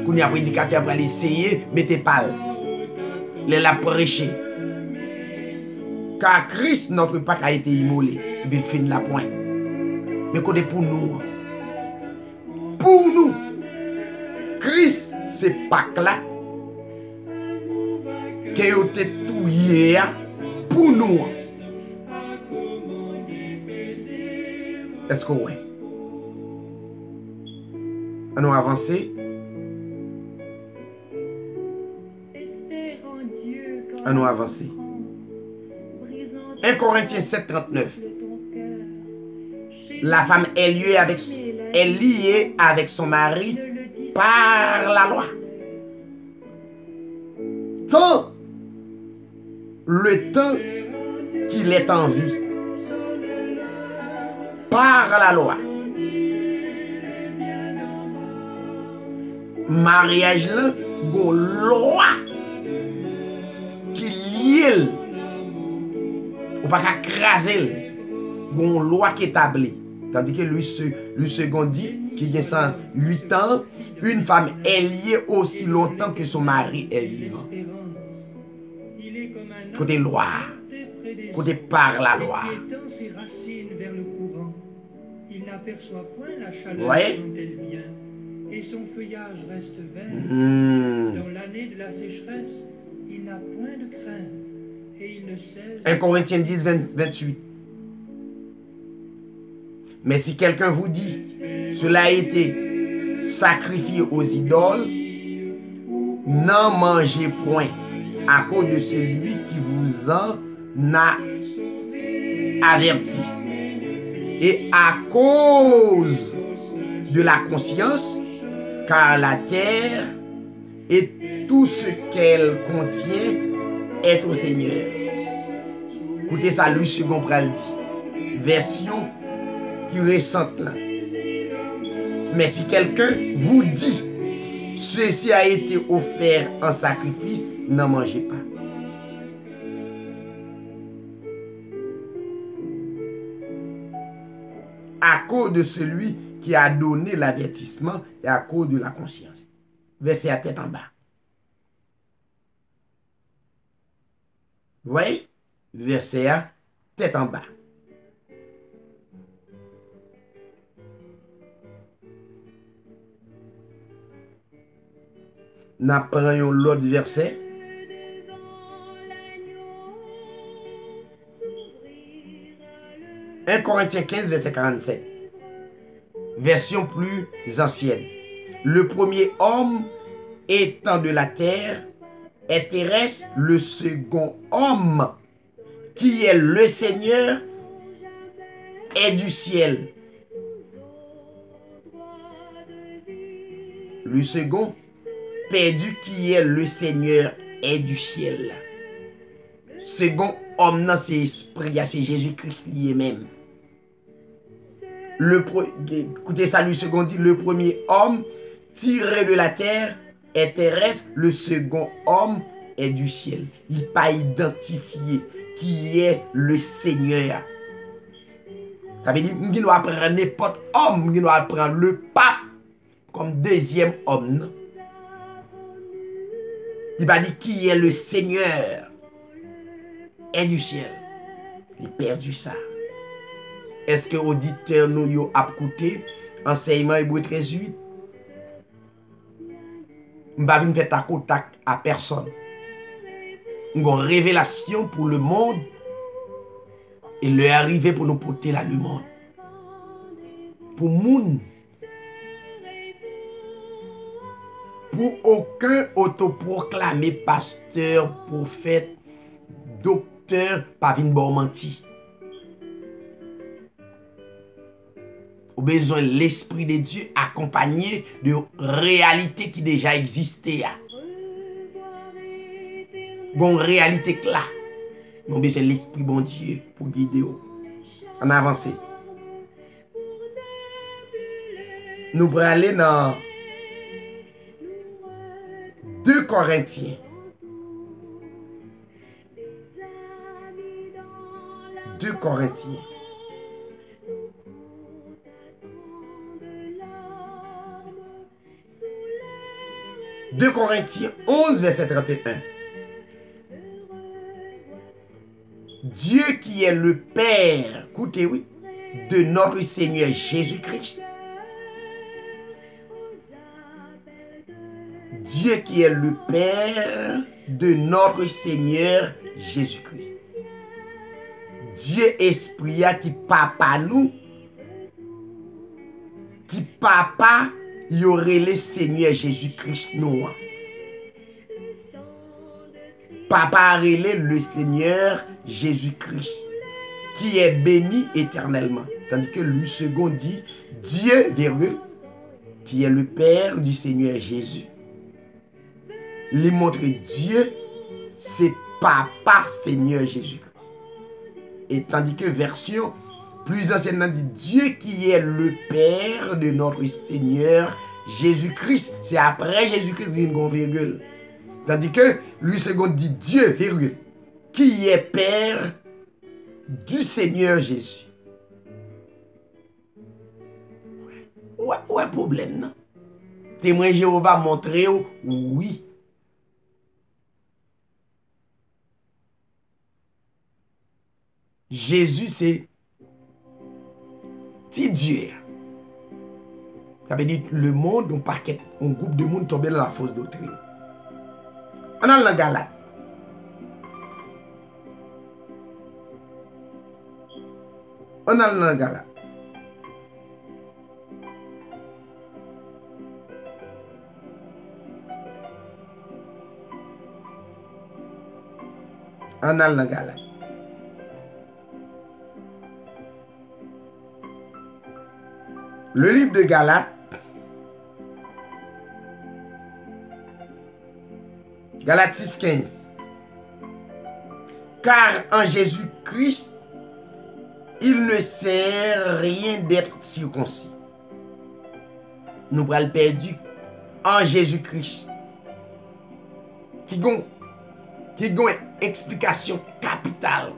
Qu'on y a prédicateur pour aller essayer, mettez pâle. Les l'a prêché. Car Christ, notre Pâque, a été immolé. Et puis il finit la pointe. Mais côté pour nous. Pour nous. Christ, c'est Pâque là. Que yo te touye pour nous. Est-ce que oui? Allons avancer. Allons avancer. 1 Corinthiens 7, 39. La femme est liée avec son mari par la loi. Tant le temps qu'il est en vie. Par la loi. Mariage là, une loi qui lie. Ou pas craser. Une loi qui établit. Tandis que lui second dit qu'il descend 8 ans, une femme est liée aussi longtemps que son mari est vivant. Côté loi, côté par la loi.
Il n'aperçoit point la chaleur
Ouais.
dont elle vient, et son feuillage reste vert. Dans l'année de la sécheresse, il n'a point de crainte, et il ne cesse.
1 Corinthiens 10, 28. Mais si quelqu'un vous dit, cela a été sacrifié aux idoles, n'en mangez point, à cause de celui qui vous en a averti. Et à cause de la conscience, car la terre et tout ce qu'elle contient est au Seigneur. Écoutez ça, Louis second pral dit. Version plus récente là. Mais si quelqu'un vous dit, ceci a été offert en sacrifice, n'en mangez pas. À cause de celui qui a donné l'avertissement et à cause de la conscience. Verset à tête en bas. Vous voyez? Verset à tête en bas. Nous prenons l'autre verset. « 1 Corinthiens 15, verset 47. Version plus ancienne. Le premier homme étant de la terre est terrestre, le second homme qui est le Seigneur est du ciel. Le second perdu qui est le Seigneur est du ciel. Second homme, c'est esprit, c'est Jésus-Christ lui-même. Écoutez ça, lui second dit, le premier homme tiré de la terre est terrestre, le second homme est du ciel. Il n'est pas identifié qui est le Seigneur. Ça veut dire, qu'il doit prendre n'importe homme, qu'il doit prendre le pape comme deuxième homme. Non? Il va dire qui est le Seigneur est du ciel. Il a perdu ça. Est-ce que auditeur nous yo a écouté enseignement Hébreu 13:8? Je ne vais pas faire contact à personne. Une révélation pour le monde et le arriver pour nous porter là le monde. Pour monde. Pour aucun autoproclamé pasteur, prophète, docteur, pas vin bon menti. Au besoin de l'Esprit de Dieu accompagné de réalité qui déjà existait. Bon réalité là. Nous besoin de l'Esprit bon Dieu pour guider. On avance. Nous allons aller dans 2 Corinthiens. 2 Corinthiens. 2 Corinthiens 11, verset 31. Dieu qui est le Père, écoutez, oui, de notre Seigneur Jésus-Christ. Dieu qui est le Père de notre Seigneur Jésus-Christ. Dieu Esprit qui papa nous, qui papa y aurait le Seigneur Jésus-Christ nous. Papa relève le Seigneur Jésus-Christ, qui est béni éternellement. Tandis que lui second dit Dieu, virgule, qui est le Père du Seigneur Jésus. Lui montre Dieu, c'est Papa Seigneur Jésus-Christ. Et tandis que version plus ancienne dit Dieu qui est le Père de notre Seigneur Jésus-Christ. C'est après Jésus-Christ qui une virgule. Tandis que lui second dit Dieu, virgule, qui est Père du Seigneur Jésus. Ouais, problème, non? Témoin Jéhovah montrer, oui. Jésus, c'est petit Dieu. Ça veut dire le monde, un groupe de monde tombé dans la fausse doctrine. On a le Galate. On a le Galate. On a le Galate. Le livre de Galates, Galates 6,15. Car en Jésus-Christ, il ne sert rien d'être circoncis. Nous avons perdu en Jésus-Christ. Qui a une explication capitale.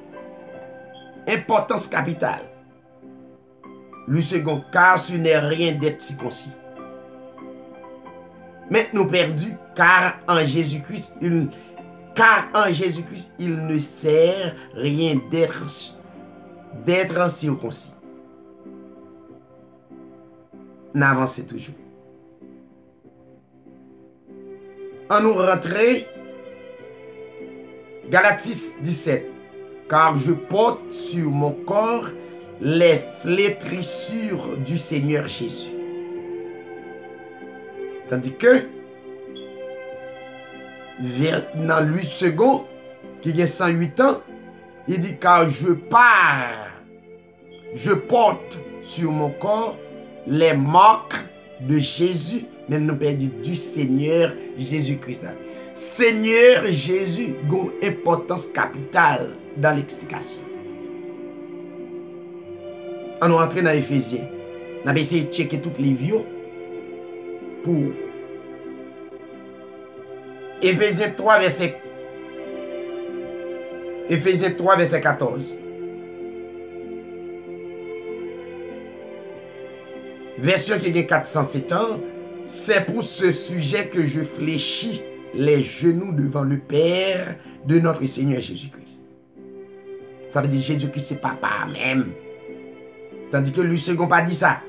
Importance capitale. Le second, car ce n'est rien d'être circoncis. Mais nous perdus, car en Jésus-Christ, il ne sert rien d'être circoncis. N'avancez toujours. En nous rentrer, Galates 17. Car je porte sur mon corps les flétrissures du Seigneur Jésus. Tandis que, dans 8 secondes, qui a 108 ans, il dit, car je porte sur mon corps les marques de Jésus, mais nous perdons du Seigneur Jésus-Christ. Seigneur Jésus a une importance capitale dans l'explication. On nous rentre dans Éphésiens. On a essayé de checker toutes les vieux pour Éphésiens 3, verset 14. Version qui a 407 ans. C'est pour ce sujet que je fléchis les genoux devant le Père de notre Seigneur Jésus-Christ. Ça veut dire Jésus-Christ, c'est papa même. Tandis que lui second pas dit ça.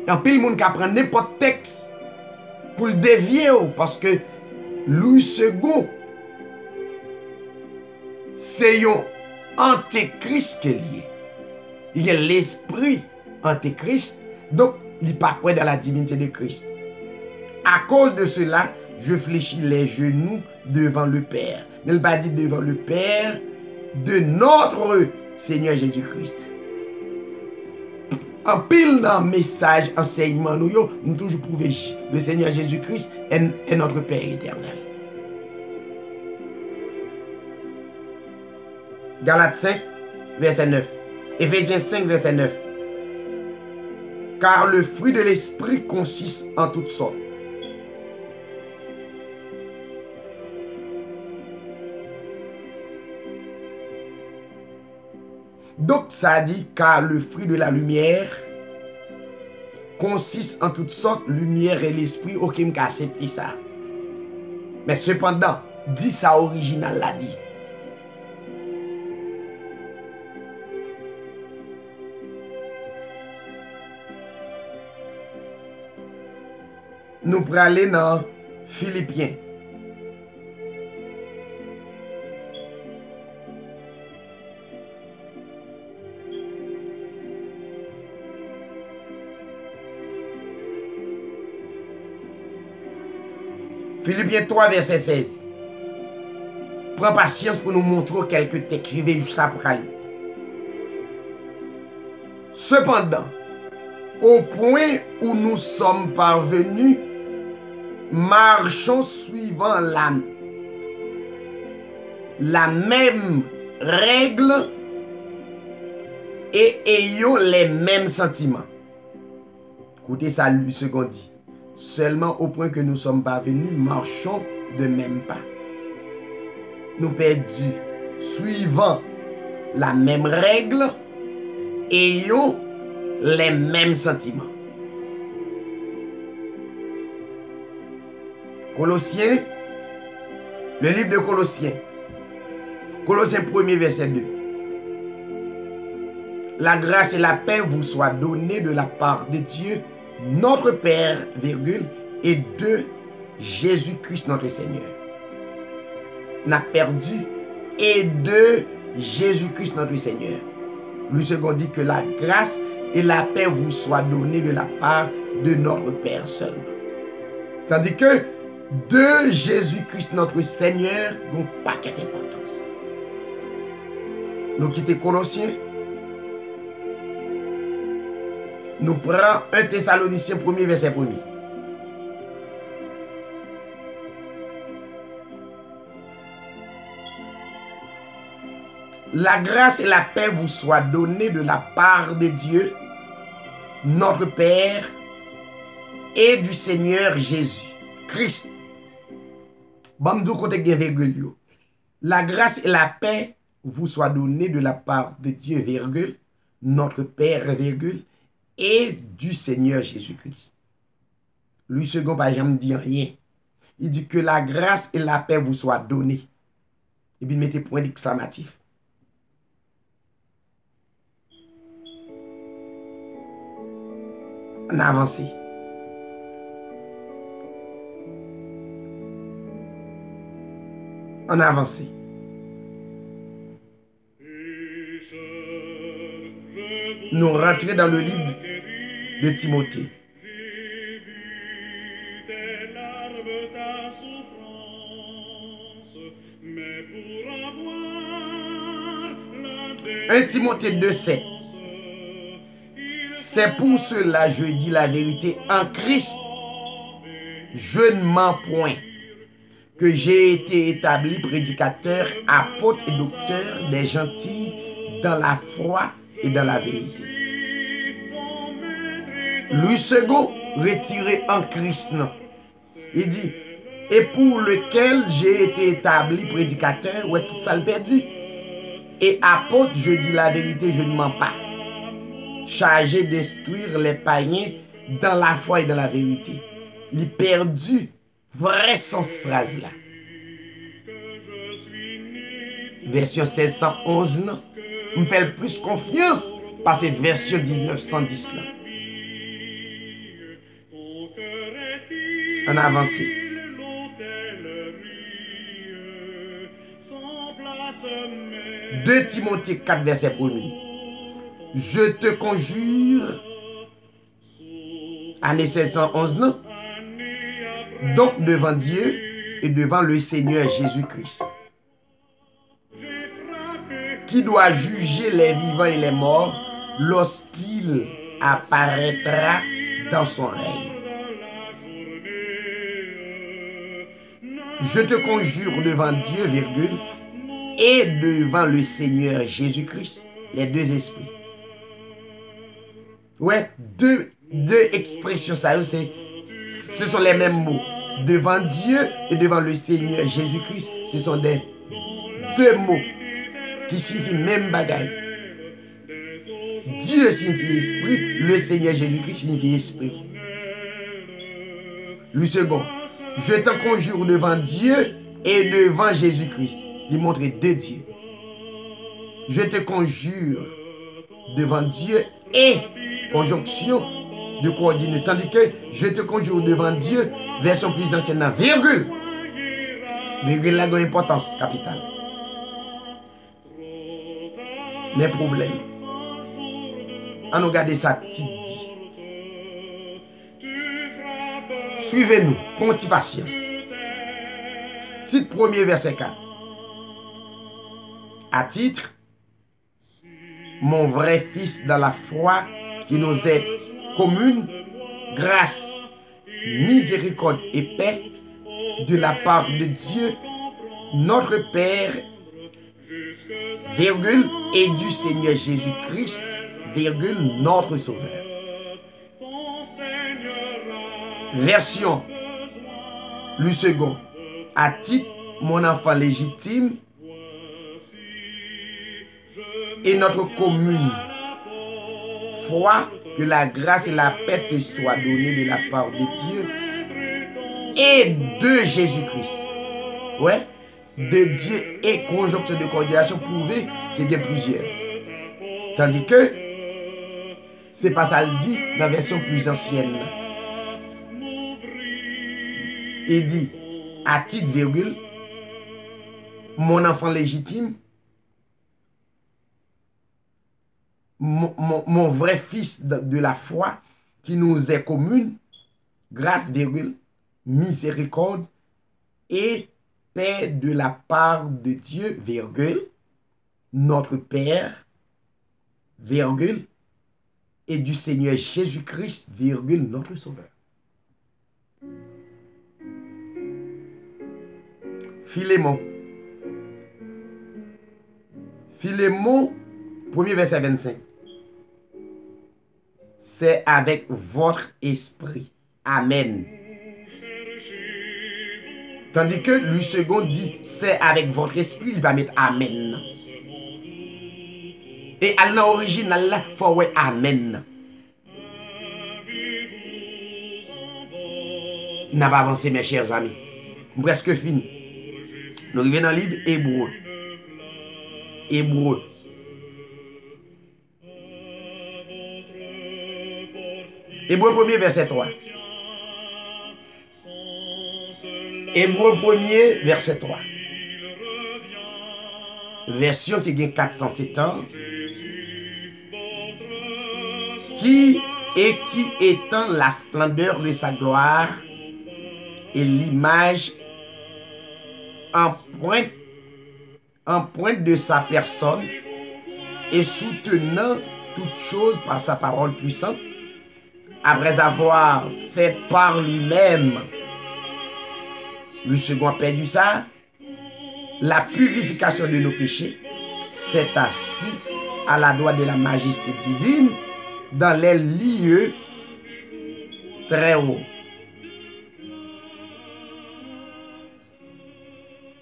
En pile monde qui apprend n'importe texte pour le dévier parce que lui second c'est un antéchrist qui est lié. Il y a l'esprit antéchrist, donc il n'est pas quoi dans la divinité de Christ. À cause de cela, je fléchis les genoux devant le Père. Mais il va dire devant le Père de notre Seigneur Jésus-Christ. En pile dans le message, enseignement, nous toujours prouver le Seigneur Jésus-Christ est notre Père éternel. Galates 5, verset 9. Éphésiens 5, verset 9. Car le fruit de l'esprit consiste en toutes sortes. Donc ça dit car le fruit de la lumière consiste en toutes sortes, lumière et l'esprit, aucun qui accepte ça. Mais cependant, dit ça original l'a dit. Nous prenons aller dans Philippiens. Philippiens 3, verset 16. Prends patience pour nous montrer quelques textes. Je vais juste là pour aller. Cependant, au point où nous sommes parvenus, marchons suivant la même règle et ayons les mêmes sentiments. Écoutez ça, lui, ce qu'on dit. Seulement au point que nous sommes parvenus, marchons de même pas. Nous perdus, suivant la même règle, ayons les mêmes sentiments. Colossiens, le livre de Colossiens. Colossiens 1er verset 2. La grâce et la paix vous soient données de la part de Dieu, notre Père, virgule, et de Jésus-Christ notre Seigneur. N'a perdu et de Jésus-Christ notre Seigneur. Le second dit que la grâce et la paix vous soient données de la part de notre Père seulement. Tandis que de Jésus-Christ notre Seigneur, donc pas quelle importance. Nous quittons Colossiens. Nous prenons 1 Thessaloniciens 1er verset 1er. La grâce et la paix vous soient données de la part de Dieu, notre Père, et du Seigneur Jésus-Christ. Bamdou côté virgule. La grâce et la paix vous soient données de la part de Dieu, virgule, notre Père, virgule, et du Seigneur Jésus-Christ. Lui, second, par exemple, ne dit rien. Il dit que la grâce et la paix vous soient données. Et puis, il mettez point d'exclamatif. On a avancé. On a avancé. Nous rentrons dans le livre de Timothée. Un Timothée 2,7. C'est pour cela je dis la vérité en Christ. Je ne mens point que j'ai été établi prédicateur, apôtre et docteur des gentils dans la foi et dans la vérité. Louis II, retiré en Christ, non. Il dit, et pour lequel j'ai été établi prédicateur, ouais, tout ça le perdu. Et apôtre, je dis la vérité, je ne mens pas. Chargé d'instruire les païens dans la foi et dans la vérité. Il perdu, vrai sens phrase là. Version 1611, non. Me fait plus confiance parce que version 1910 là. On a avancé. Deux Timothée 4 verset 1er. Je te conjure, année 1611 non. Donc devant Dieu et devant le Seigneur Jésus-Christ, qui doit juger les vivants et les morts lorsqu'il apparaîtra dans son règne. Je te conjure devant Dieu, virgule, et devant le Seigneur Jésus-Christ, les deux esprits, Ouais, deux expressions, ça, ce sont les mêmes mots. Devant Dieu et devant le Seigneur Jésus-Christ, ce sont deux mots qui signifient même bagaille. Dieu signifie esprit, le Seigneur Jésus-Christ signifie esprit. Le second, je te conjure devant Dieu et devant Jésus-Christ. Il montre deux dieux. Je te conjure devant Dieu et conjonction de coordonnées. Tandis que je te conjure devant Dieu, version plus ancienne, virgule. Virgule là, une importance capitale. Mais problème. On nous garde ça dit. Suivez-nous, prenez patience. Titre premier, verset 4. À titre, mon vrai fils dans la foi qui nous est commune, grâce, miséricorde et paix de la part de Dieu, notre Père, virgule, et du Seigneur Jésus-Christ, virgule, notre Sauveur. Version, le second, à titre, mon enfant légitime et notre commune foi, que la grâce et la paix te soient données de la part de Dieu et de Jésus-Christ. Ouais, de Dieu et conjonction de coordination prouvée qu'il y a plusieurs. Tandis que, c'est pas ça le dit dans la version plus ancienne. Il dit, à titre virgule, mon enfant légitime, mon vrai fils de la foi qui nous est commune, grâce, virgule, miséricorde et paix de la part de Dieu, virgule, notre Père, virgule, et du Seigneur Jésus-Christ, virgule, notre Sauveur. Philémon. Philémon, premier verset 25. C'est avec votre esprit. Amen. Tandis que le second dit, c'est avec votre esprit, il va mettre Amen. Et à l'original, là, il faut mettre Amen. On n'a pas avancé, mes chers amis. Presque fini. Nous arrivons dans le livre Hébreu. Hébreu. Hébreu 1er, verset 3. Hébreu 1er, verset 3. Version qui gagne 407 ans. Qui étend la splendeur de sa gloire et l'image en pointe de sa personne et soutenant toutes choses par sa parole puissante, après avoir fait par lui-même, le second a perdu ça, la purification de nos péchés, s'est assis à la droite de la majesté divine dans les lieux très hauts.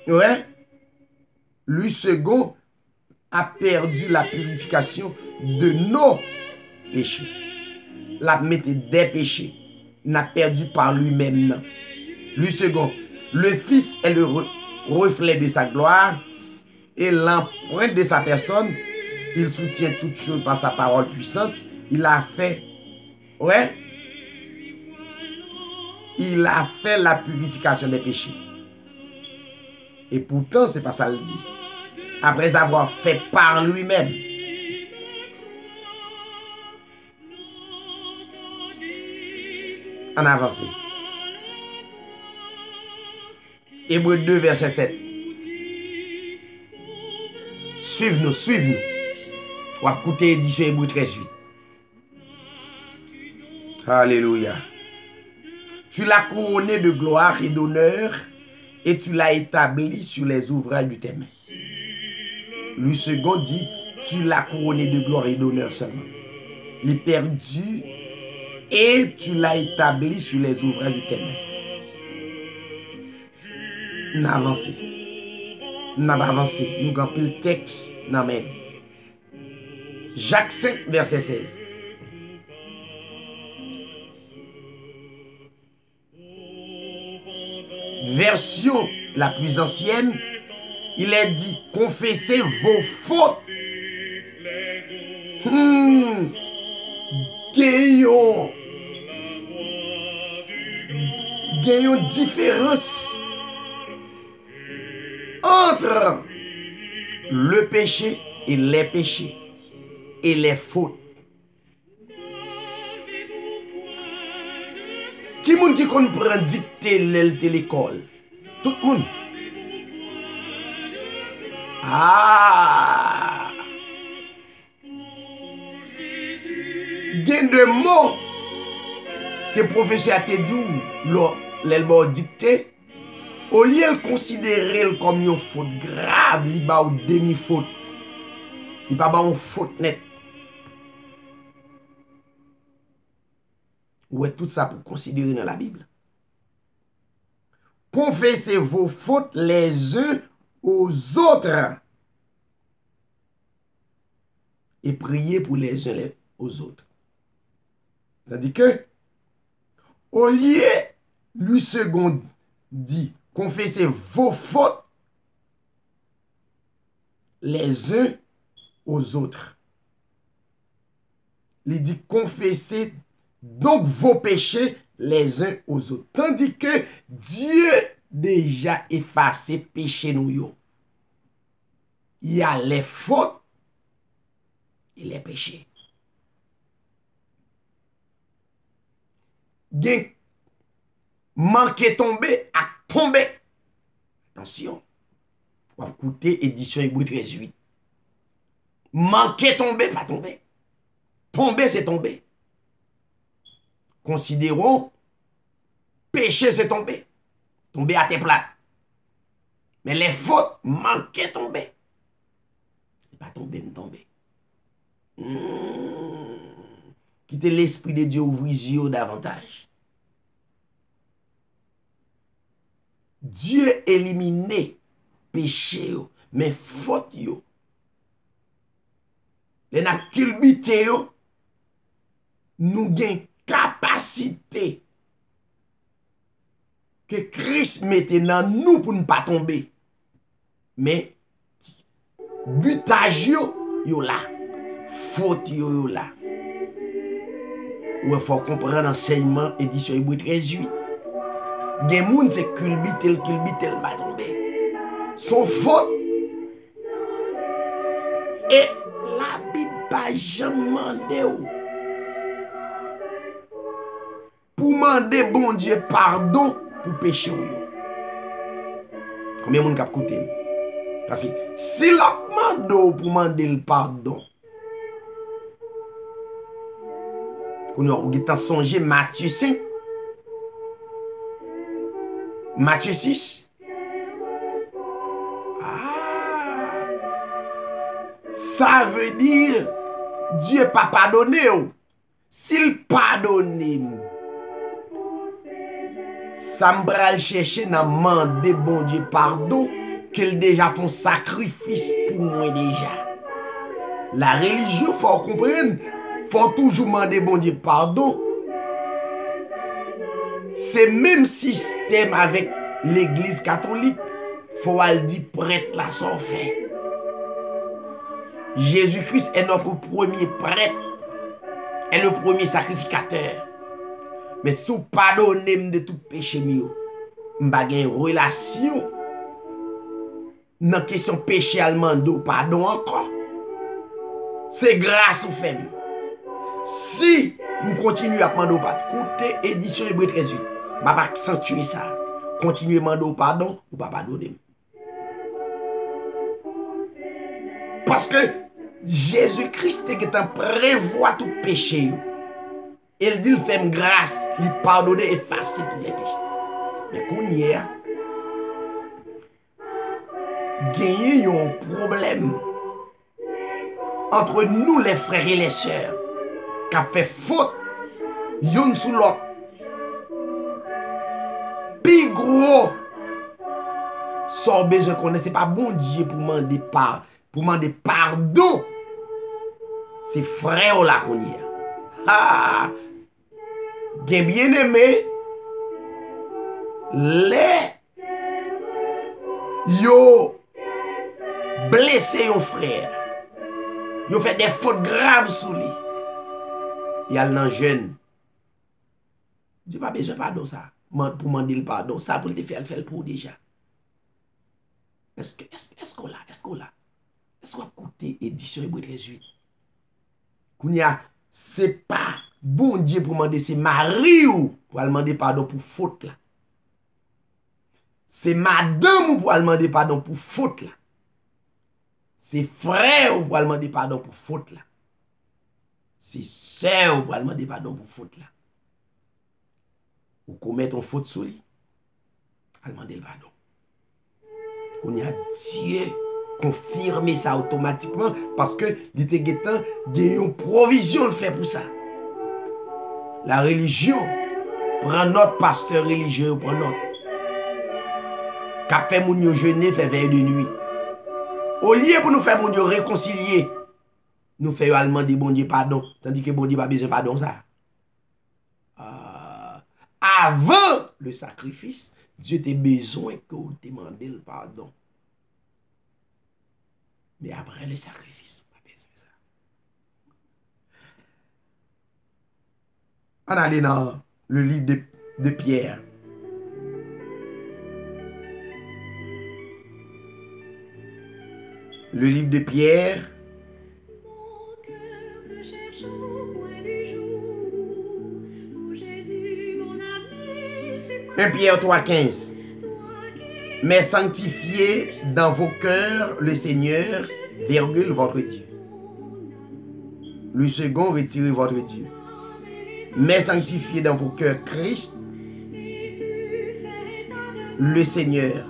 Ouais, le second a perdu la purification de nos péchés. La mettait des péchés. N'a perdu par lui-même. Le second, le Fils est le reflet de sa gloire et l'empreinte de sa personne. Il soutient toutes choses par sa parole puissante. Il a fait, ouais, il a fait la purification des péchés. Et pourtant, c'est pas ça le dit. Après avoir fait par lui-même. En avancé. Hébreu 2, verset 7. Suive-nous, suive-nous. On va écouter édition Hébreu 13, 8. Alléluia. Tu l'as couronné de gloire et d'honneur et tu l'as établi sur les ouvrages de tes mains. Le second dit, tu l'as couronné de gloire et d'honneur seulement. les perdus, et tu l'as établi sur les ouvrages de tes mains. Nous avons avancé. Nous avons avancé. Nous avons pris le texte. Amen. Jacques 5, verset 16. Version la plus ancienne, il est dit, confessez vos fautes. Gagnons différence entre le péché et les péchés et les fautes. Qui moun qui comprend dicter l'école? Tout le monde. Ah! Gen de mots que le professeur a te dit l'elbo dicté, au lieu de considérer comme une faute grave, il va une demi-faute. Il va une faute nette. Où est tout ça pour considérer dans la Bible? Confessez vos fautes les uns aux autres et priez pour les uns aux autres. C'est-à-dire que, au lieu, lui second dit, confessez vos fautes les uns aux autres. Il dit, confessez donc vos péchés les uns aux autres. Tandis que Dieu déjà effacé péché nous. Il y a les fautes et les péchés. Gen manquer tomber à tomber. Attention. On va écouter édition Hébreu 13:8. Manquer tomber, pas tomber. Tomber, c'est tomber. Considérons, péché, c'est tomber. Tomber à tes plates. Mais les fautes, manquer tomber. C'est pas tomber, mais tomber. Quittez l'esprit de Dieu, ouvrir les yeux davantage. Dieu éliminé péché, mais faute yo. Les n'a culbité yo, nous gain capacité que Christ mette dans nous pour ne pas tomber. Mais butage yo là. Faute yo là. Ou il faut comprendre l'enseignement édition Hébreu 13:8. Gen moun c'est culbité mal tombé. Son faute. Et la Bible pas jamais mandé pour demander bon Dieu pardon pour péché. Combien de monde cap écouter? Parce que si la demande pour demander le pardon, qu'on a songé Matthieu 5, Matthieu 6. Ah, ça veut dire Dieu pas pardonné. S'il pardonne, ça me chercher dans demander bon Dieu pardon, qu'il déjà font sacrifice pour moi déjà. La religion, faut comprendre, faut toujours demander bon Dieu pardon. C'est même système avec l'église catholique, faut aller dire prêtre là son fait. Jésus-Christ est notre premier prêtre, est le premier sacrificateur. Mais sous pardonner de tout péché mieux, m'ba gen relation dans question péché allemando pardon encore. C'est grâce au fait. Si nous continuons à demander pardon, écoutez édition Hébreu 13:8, m'a pas accentuer ça. Continuez à demander pardon ou pas pardonner. Parce que Jésus-Christ est en prévoit tout péché. Il dit, il fait grâce, il pardonne et efface tous les péchés. Mais qu'on y est, il y a un problème entre nous les frères et les sœurs. qui a fait faute, yon sous l'autre. Pi gros, sans besoin qu'on c'est pas bon Dieu pour demander pardon. C'est frère là qu'on y a. Ah, bien aimé, les yo blessé yon frère. Yo fait des fautes graves sous lui. Il y a un jeune. Dieu pas besoin de pardon ça. Pour demander le pardon. Ça pour te faire le faire pour déjà. Est-ce qu'on l'a? Est-ce qu'on a écouté édition Hébreux 13:8? Kounya, c'est pas bon Dieu pour demander, c'est Marie ou pour demander pardon pour faute là. C'est madame ou pour demander pardon pour faute là. C'est frère ou pour demander pardon pour faute là. C'est sœur ou pour demander pardon pour faute là. Ou commettre une faute sur lui, demander le pardon. On y a Dieu confirmer ça automatiquement parce que il était guettant une provision le fait pour ça. La religion prend notre pasteur religieux prend notre qu'a fait moun yo jeûner fait veille de nuit. Au lieu pour nous faire mon Dieu réconcilier, nous faisons demander bon Dieu pardon, tandis que bon Dieu pas besoin de pardon ça. Avant le sacrifice, Dieu a besoin que vous demandiez le pardon. Mais après le sacrifice, pas besoin de ça. On allait dans le livre de Pierre. Le livre de Pierre. 1 Pierre 3,15. Mais sanctifiez dans vos cœurs le Seigneur, virgule, votre Dieu. Le second, retirez votre Dieu. Mais sanctifiez dans vos cœurs Christ, le Seigneur.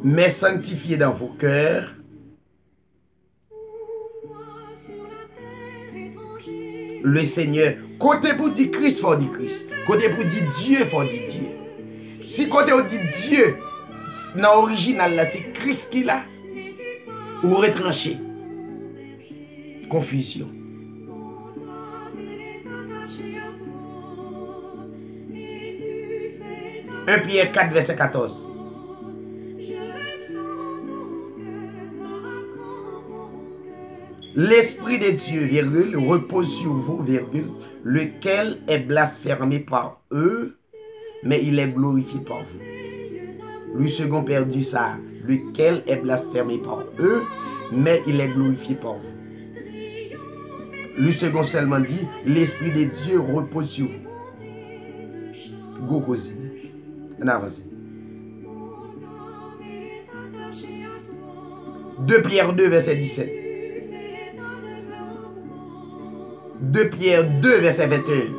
Mais sanctifiez dans vos cœurs le Seigneur. Côté pour dire Christ, faut dire Christ. Côté pour dire Dieu, faut dire Dieu. Si côté on dit Dieu, dans l'original là, c'est Christ qui l'a. Ou retranché. Confusion. « 1 Pierre 4, verset 14. L'Esprit de Dieu, virgule, repose sur vous, virgule, lequel est blasphémé par eux, mais il est glorifié par vous. Le second perdu ça, lequel est blasphémé par eux, mais il est glorifié par vous. Le second seulement dit, l'Esprit de Dieu repose sur vous. Go cosy. On avance. 2 Pierre 2, verset 17. 2 Pierre 2, verset 21.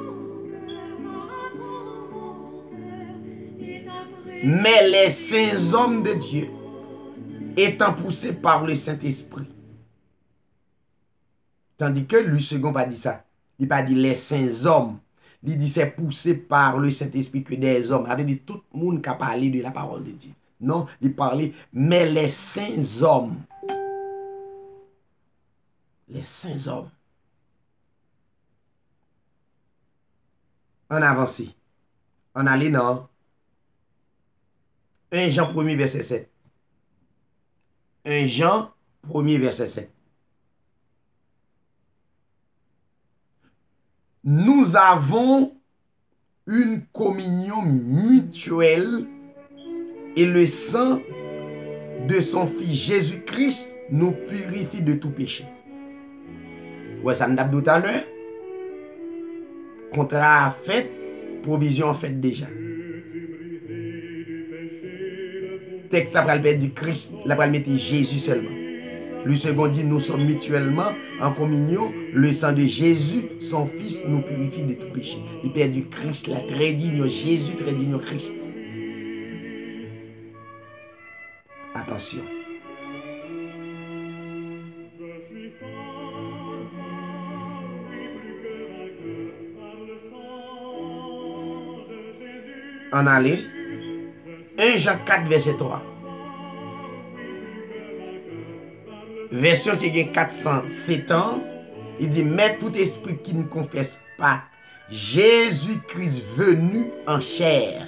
Mais les saints hommes de Dieu, étant poussés par le Saint-Esprit. Tandis que lui second pas dit ça. Il pas dit les saints hommes. Il dit c'est poussé par le Saint-Esprit que des hommes. Il dit tout le monde qui a parlé de la parole de Dieu. Non, il parlait, mais les saints hommes. Les saints hommes. On avance. On allait dans 1 Jean 1er verset 7. 1 Jean 1er verset 7. Nous avons une communion mutuelle et le sang de son Fils Jésus-Christ nous purifie de tout péché. Ouais, ça me date tout à l'heure. Contrat fait, provision faite déjà. Texte après le Père du Christ, la première mettre Jésus seulement. Le second dit nous sommes mutuellement en communion. Le sang de Jésus, son Fils, nous purifie de tout péché. Le Père du Christ, la très digne Jésus, très digne Christ. Attention. En aller. 1 Jean 4, verset 3. Version qui a 407 ans. Il dit, mais tout esprit qui ne confesse pas Jésus-Christ venu en chair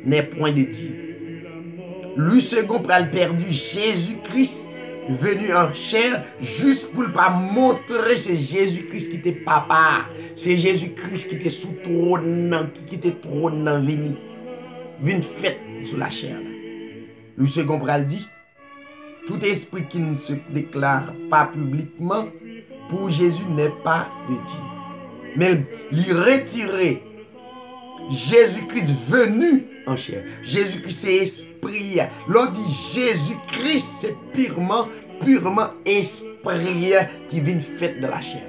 n'est point de Dieu. Lui second pral perdu Jésus-Christ venu en chair juste pour ne pas montrer c'est Jésus-Christ qui était papa. C'est Jésus-Christ qui était sous trône, qui était trône venu. Une fête sous la chair. Lui second pral dit, tout esprit qui ne se déclare pas publiquement pour Jésus n'est pas de Dieu. Mais lui retirer Jésus-Christ venu en chair. Jésus-Christ c'est esprit. L'on dit Jésus-Christ c'est purement esprit qui vient fait de la chair.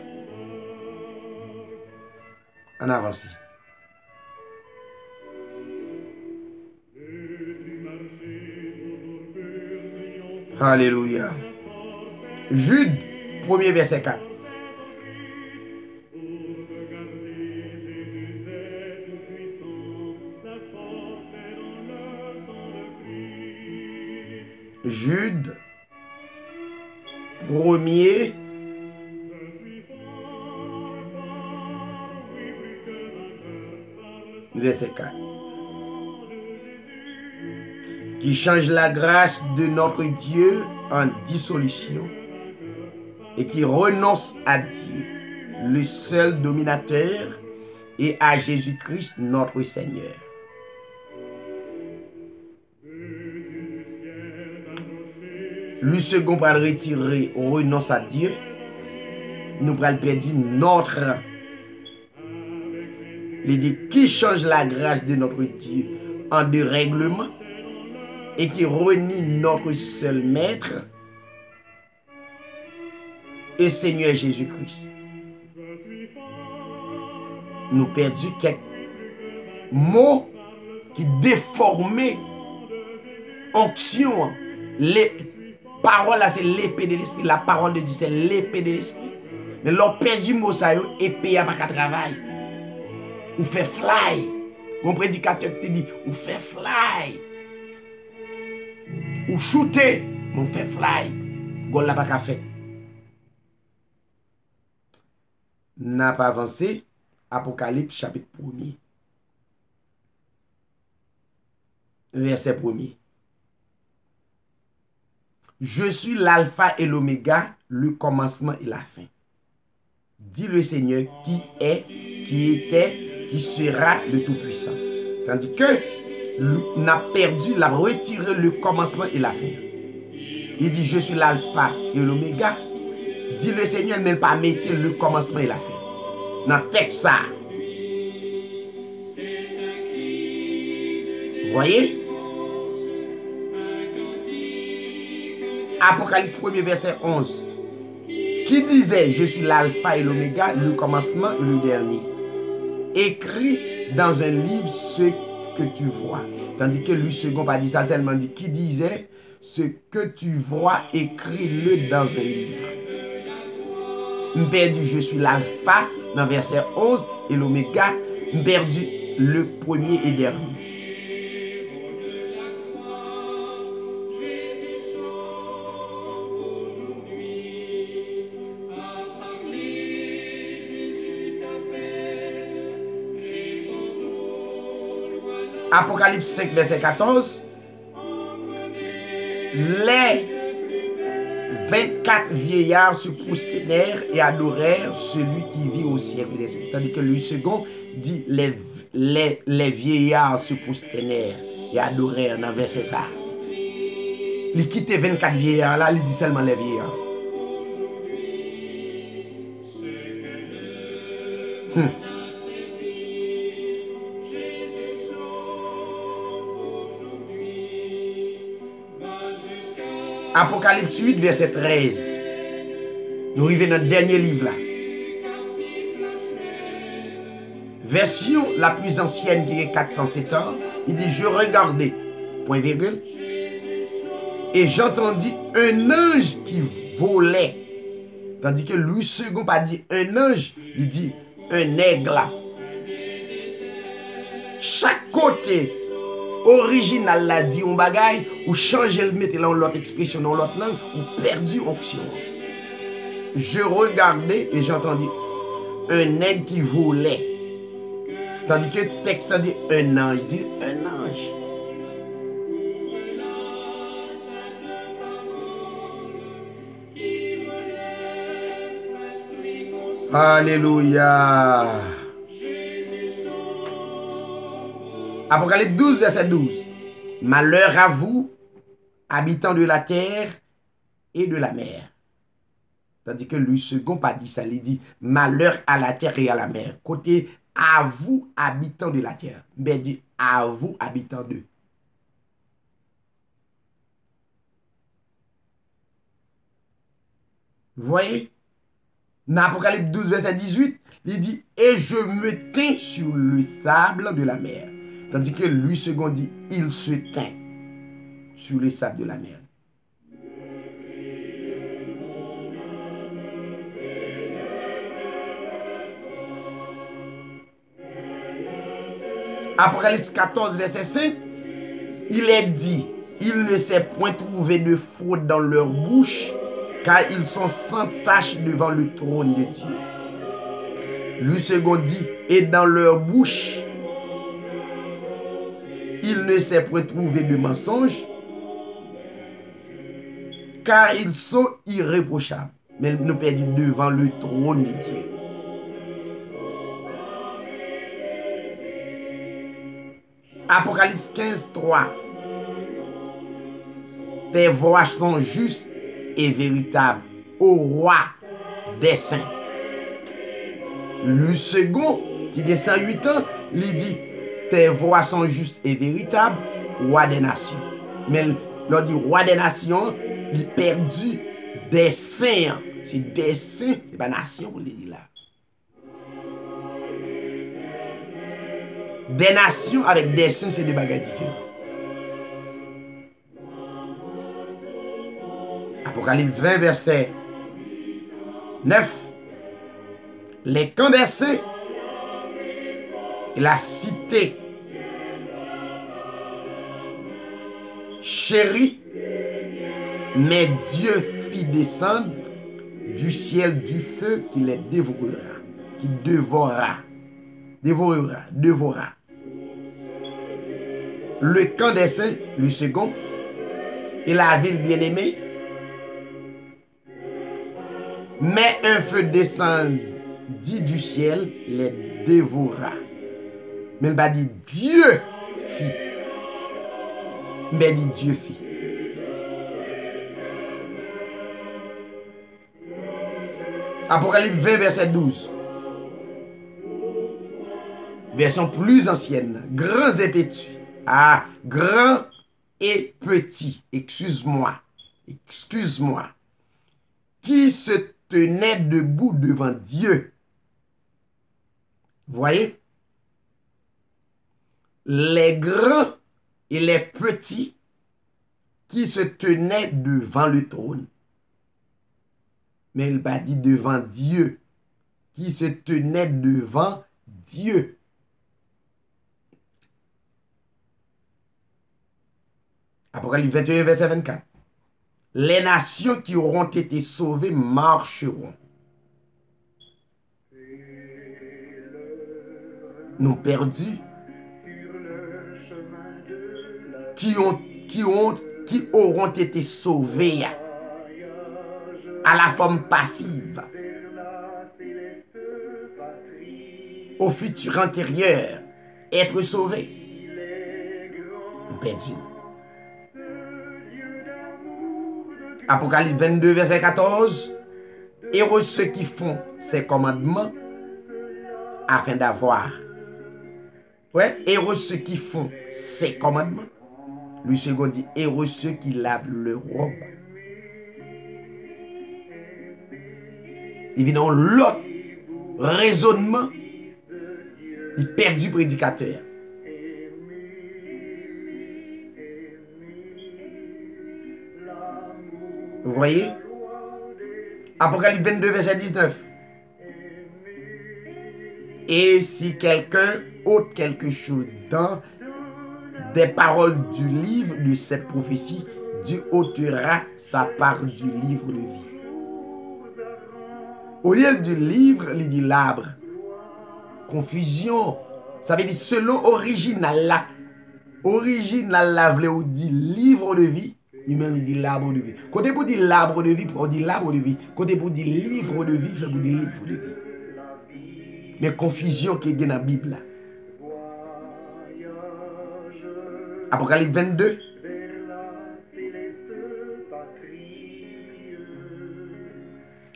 En avance. Alléluia. Jude, 1er verset 4. Jude, 1er verset 4. Qui change la grâce de notre Dieu en dissolution et qui renonce à Dieu, le seul dominateur, et à Jésus-Christ notre Seigneur. Lui second pour retirer renonce à Dieu, nous prenons perdu notre. Il dit qui change la grâce de notre Dieu en dérèglement et qui renie notre seul maître et Seigneur Jésus-Christ. Nous perdu quelques mots qui déformaient onction. Les paroles là c'est l'épée de l'esprit. La parole de Dieu c'est l'épée de l'esprit. Mais l'on perdu mot ça yo épée a pas qu'à travail. Ou fait fly. Mon prédicateur te dit ou fait fly. Ou shooter, mon fait fly. Gol la pas qu'à fait. N'a pas avancé. Apocalypse chapitre 1er. Verset 1er. Je suis l'alpha et l'oméga, le commencement et la fin. Dit le Seigneur qui est, qui était, qui sera le Tout-Puissant. Tandis que n'a perdu, l'a retiré le commencement et la fin. Il dit je suis l'alpha et l'oméga. Dit le Seigneur, mais pas mettre le commencement et la fin. Dans le texte ça. Vous voyez? Apocalypse 1er verset 11. Qui disait, je suis l'alpha et l'oméga, le commencement et le dernier. Écrit dans un livre ce que tu vois. Tandis que lui second pas dit ça tellement dit, qui disait, ce que tu vois, écris-le dans un livre. Perdu, je suis l'alpha, dans verset 11, et l'oméga, perdu, le premier et dernier. Apocalypse 5, verset 14. Les 24 vieillards se prosternèrent et adorèrent celui qui vit au siècle des siècles. Tandis que le second dit les vieillards se prosternèrent et adorèrent dans verset ça. Il quitte 24 vieillards là, il dit seulement les vieillards. Apocalypse 8, verset 13. Nous arrivons dans le dernier livre là. Version la plus ancienne qui est 407 ans. Il dit, je regardais, point virgule, Et j'entendis un ange qui volait. Tandis que Louis II pas dit un ange, il dit un aigle. Chaque côté original l'a dit un bagay, ou changer le mettre dans l'autre expression, dans l'autre langue, ou perdu onction. Je regardais et j'entendis un aigle qui volait. Tandis que le texte dit un ange, dit un ange. Alléluia. Apocalypse 12, verset 12. Malheur à vous, habitants de la terre et de la mer. Tandis que le second pas dit ça, il dit malheur à la terre et à la mer. Côté à vous, habitants de la terre. Mais dit à vous, habitants d'eux. Vous voyez? Dans Apocalypse 12, verset 18, il dit et je me tins sur le sable de la mer. Tandis que lui second dit il se tint sur le sable de la mer. Apocalypse 14, verset 5, il est dit, il ne s'est point trouvé de fraude dans leur bouche, car ils sont sans tache devant le trône de Dieu. Le second dit, et dans leur bouche, il ne s'est point trouvé de mensonge, car ils sont irréprochables. Mais nous perdons devant le trône de Dieu. Apocalypse 15, 3. Tes voix sont justes et véritables, au roi des saints. Le second, qui descend 8 ans, lui dit, tes voix sont justes et véritables, roi des nations. Mais l'on dit roi des nations, il perdu des saints. C'est des saints, c'est pas nation pour le dire là. Des nations avec des saints, c'est des bagages différents. Apocalypse 20, verset 9. Les camps des saints et la cité chérie, mais Dieu fit descendre du ciel du feu qui les dévorera, qui dévorera. Le camp des saints, le second, et la ville bien-aimée, mais un feu descendit du ciel, les dévora. Mais il va dire Dieu fit. Mais dit Dieu fit. Apocalypse 20, verset 12. Version plus ancienne. Grands et petits. Ah, grand et petit. Excuse-moi. Qui se tenait debout devant Dieu. Voyez? Les grands et les petits qui se tenaient devant le trône. Mais il va dire devant Dieu. Qui se tenait devant Dieu. Apocalypse 21, verset 24. Les nations qui auront été sauvées marcheront. Nous perdus qui auront été sauvés à la forme passive, au futur antérieur, être sauvés. Nous perdus. Apocalypse 22, verset 14. Heureux ceux qui font ses commandements afin d'avoir. Ouais, heureux ceux qui font ses commandements. Lui second dit heureux ceux qui lavent leur robe. Évidemment, l'autre raisonnement, il perd du prédicateur. Vous voyez? Apocalypse 22, verset 19. Et si quelqu'un ôte quelque chose dans des paroles du livre de cette prophétie, Dieu ôtera sa part du livre de vie. Au lieu du livre, il dit l'arbre. Confusion. Ça veut dire selon original là. Original là, vous dit livre de vie. Il dit l'arbre de vie. Côté pour dire l'arbre de vie, pour dire l'arbre de vie. Côté pour dire livre de vie, c'est pour dire livre de vie. Mais confusion qui est dans la Bible là. Apocalypse 22.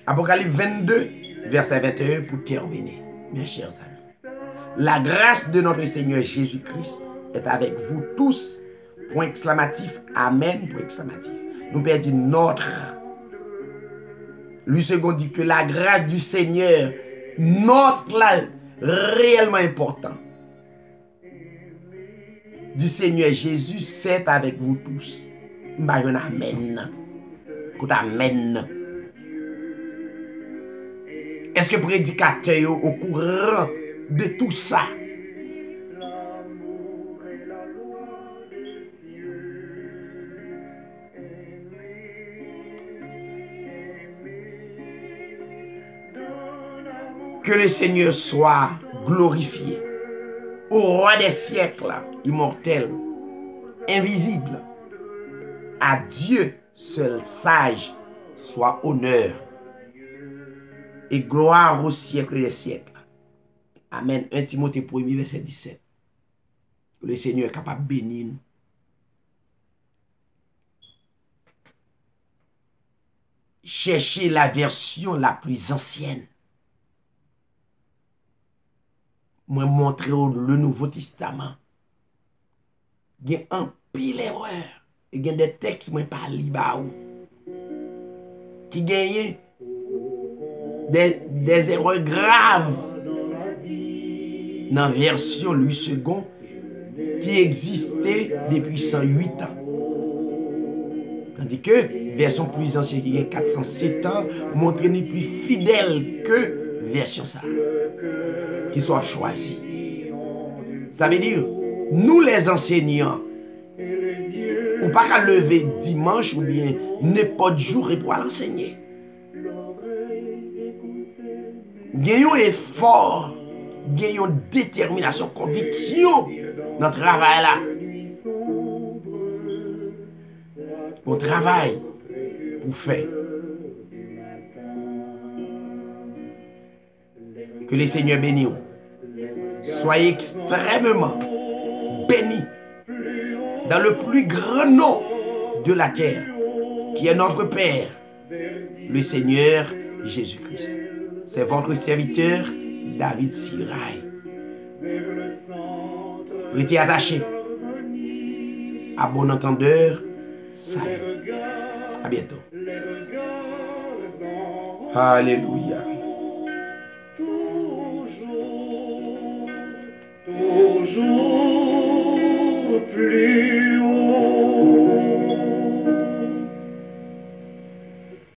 Apocalypse 22, verset 21 pour terminer, mes chers amis. La grâce de notre Seigneur Jésus-Christ est avec vous tous. Point exclamatif. Amen. Point exclamatif. Nous perdons notre. Lui second dit que la grâce du Seigneur, notre là, réellement important. Du Seigneur Jésus, c'est avec vous tous. Amen. Amen. Est-ce que prédicateur est au courant de tout ça? Que le Seigneur soit glorifié. Au roi des siècles, immortel, invisible. À Dieu, seul sage, soit honneur et gloire au siècle des siècles. Amen. 1 Timothée 1, verset 17. Le Seigneur est capable de bénir. Cherchez la version la plus ancienne. Moi montrer le Nouveau Testament. Il y a un pile erreur. Il y a des textes moi pas liba qui gagnent des erreurs graves dans la version Louis II qui existait depuis 108 ans. Tandis que version plus ancienne qui a 407 ans montre ni plus fidèle que version ça qui soit choisi. Ça veut dire nous les enseignants ou pas qu'à lever dimanche ou bien n'importe jour et pour l'enseigner. Gagnons effort, gagnons détermination, conviction dans le travail là. On travaille pour faire. Que le Seigneur bénisse. Soyez extrêmement bénis dans le plus grand nom de la terre, qui est notre Père, le Seigneur Jésus-Christ. C'est votre serviteur, David Sirail. Restez attachés. À bon entendeur, salut. À bientôt. Alléluia.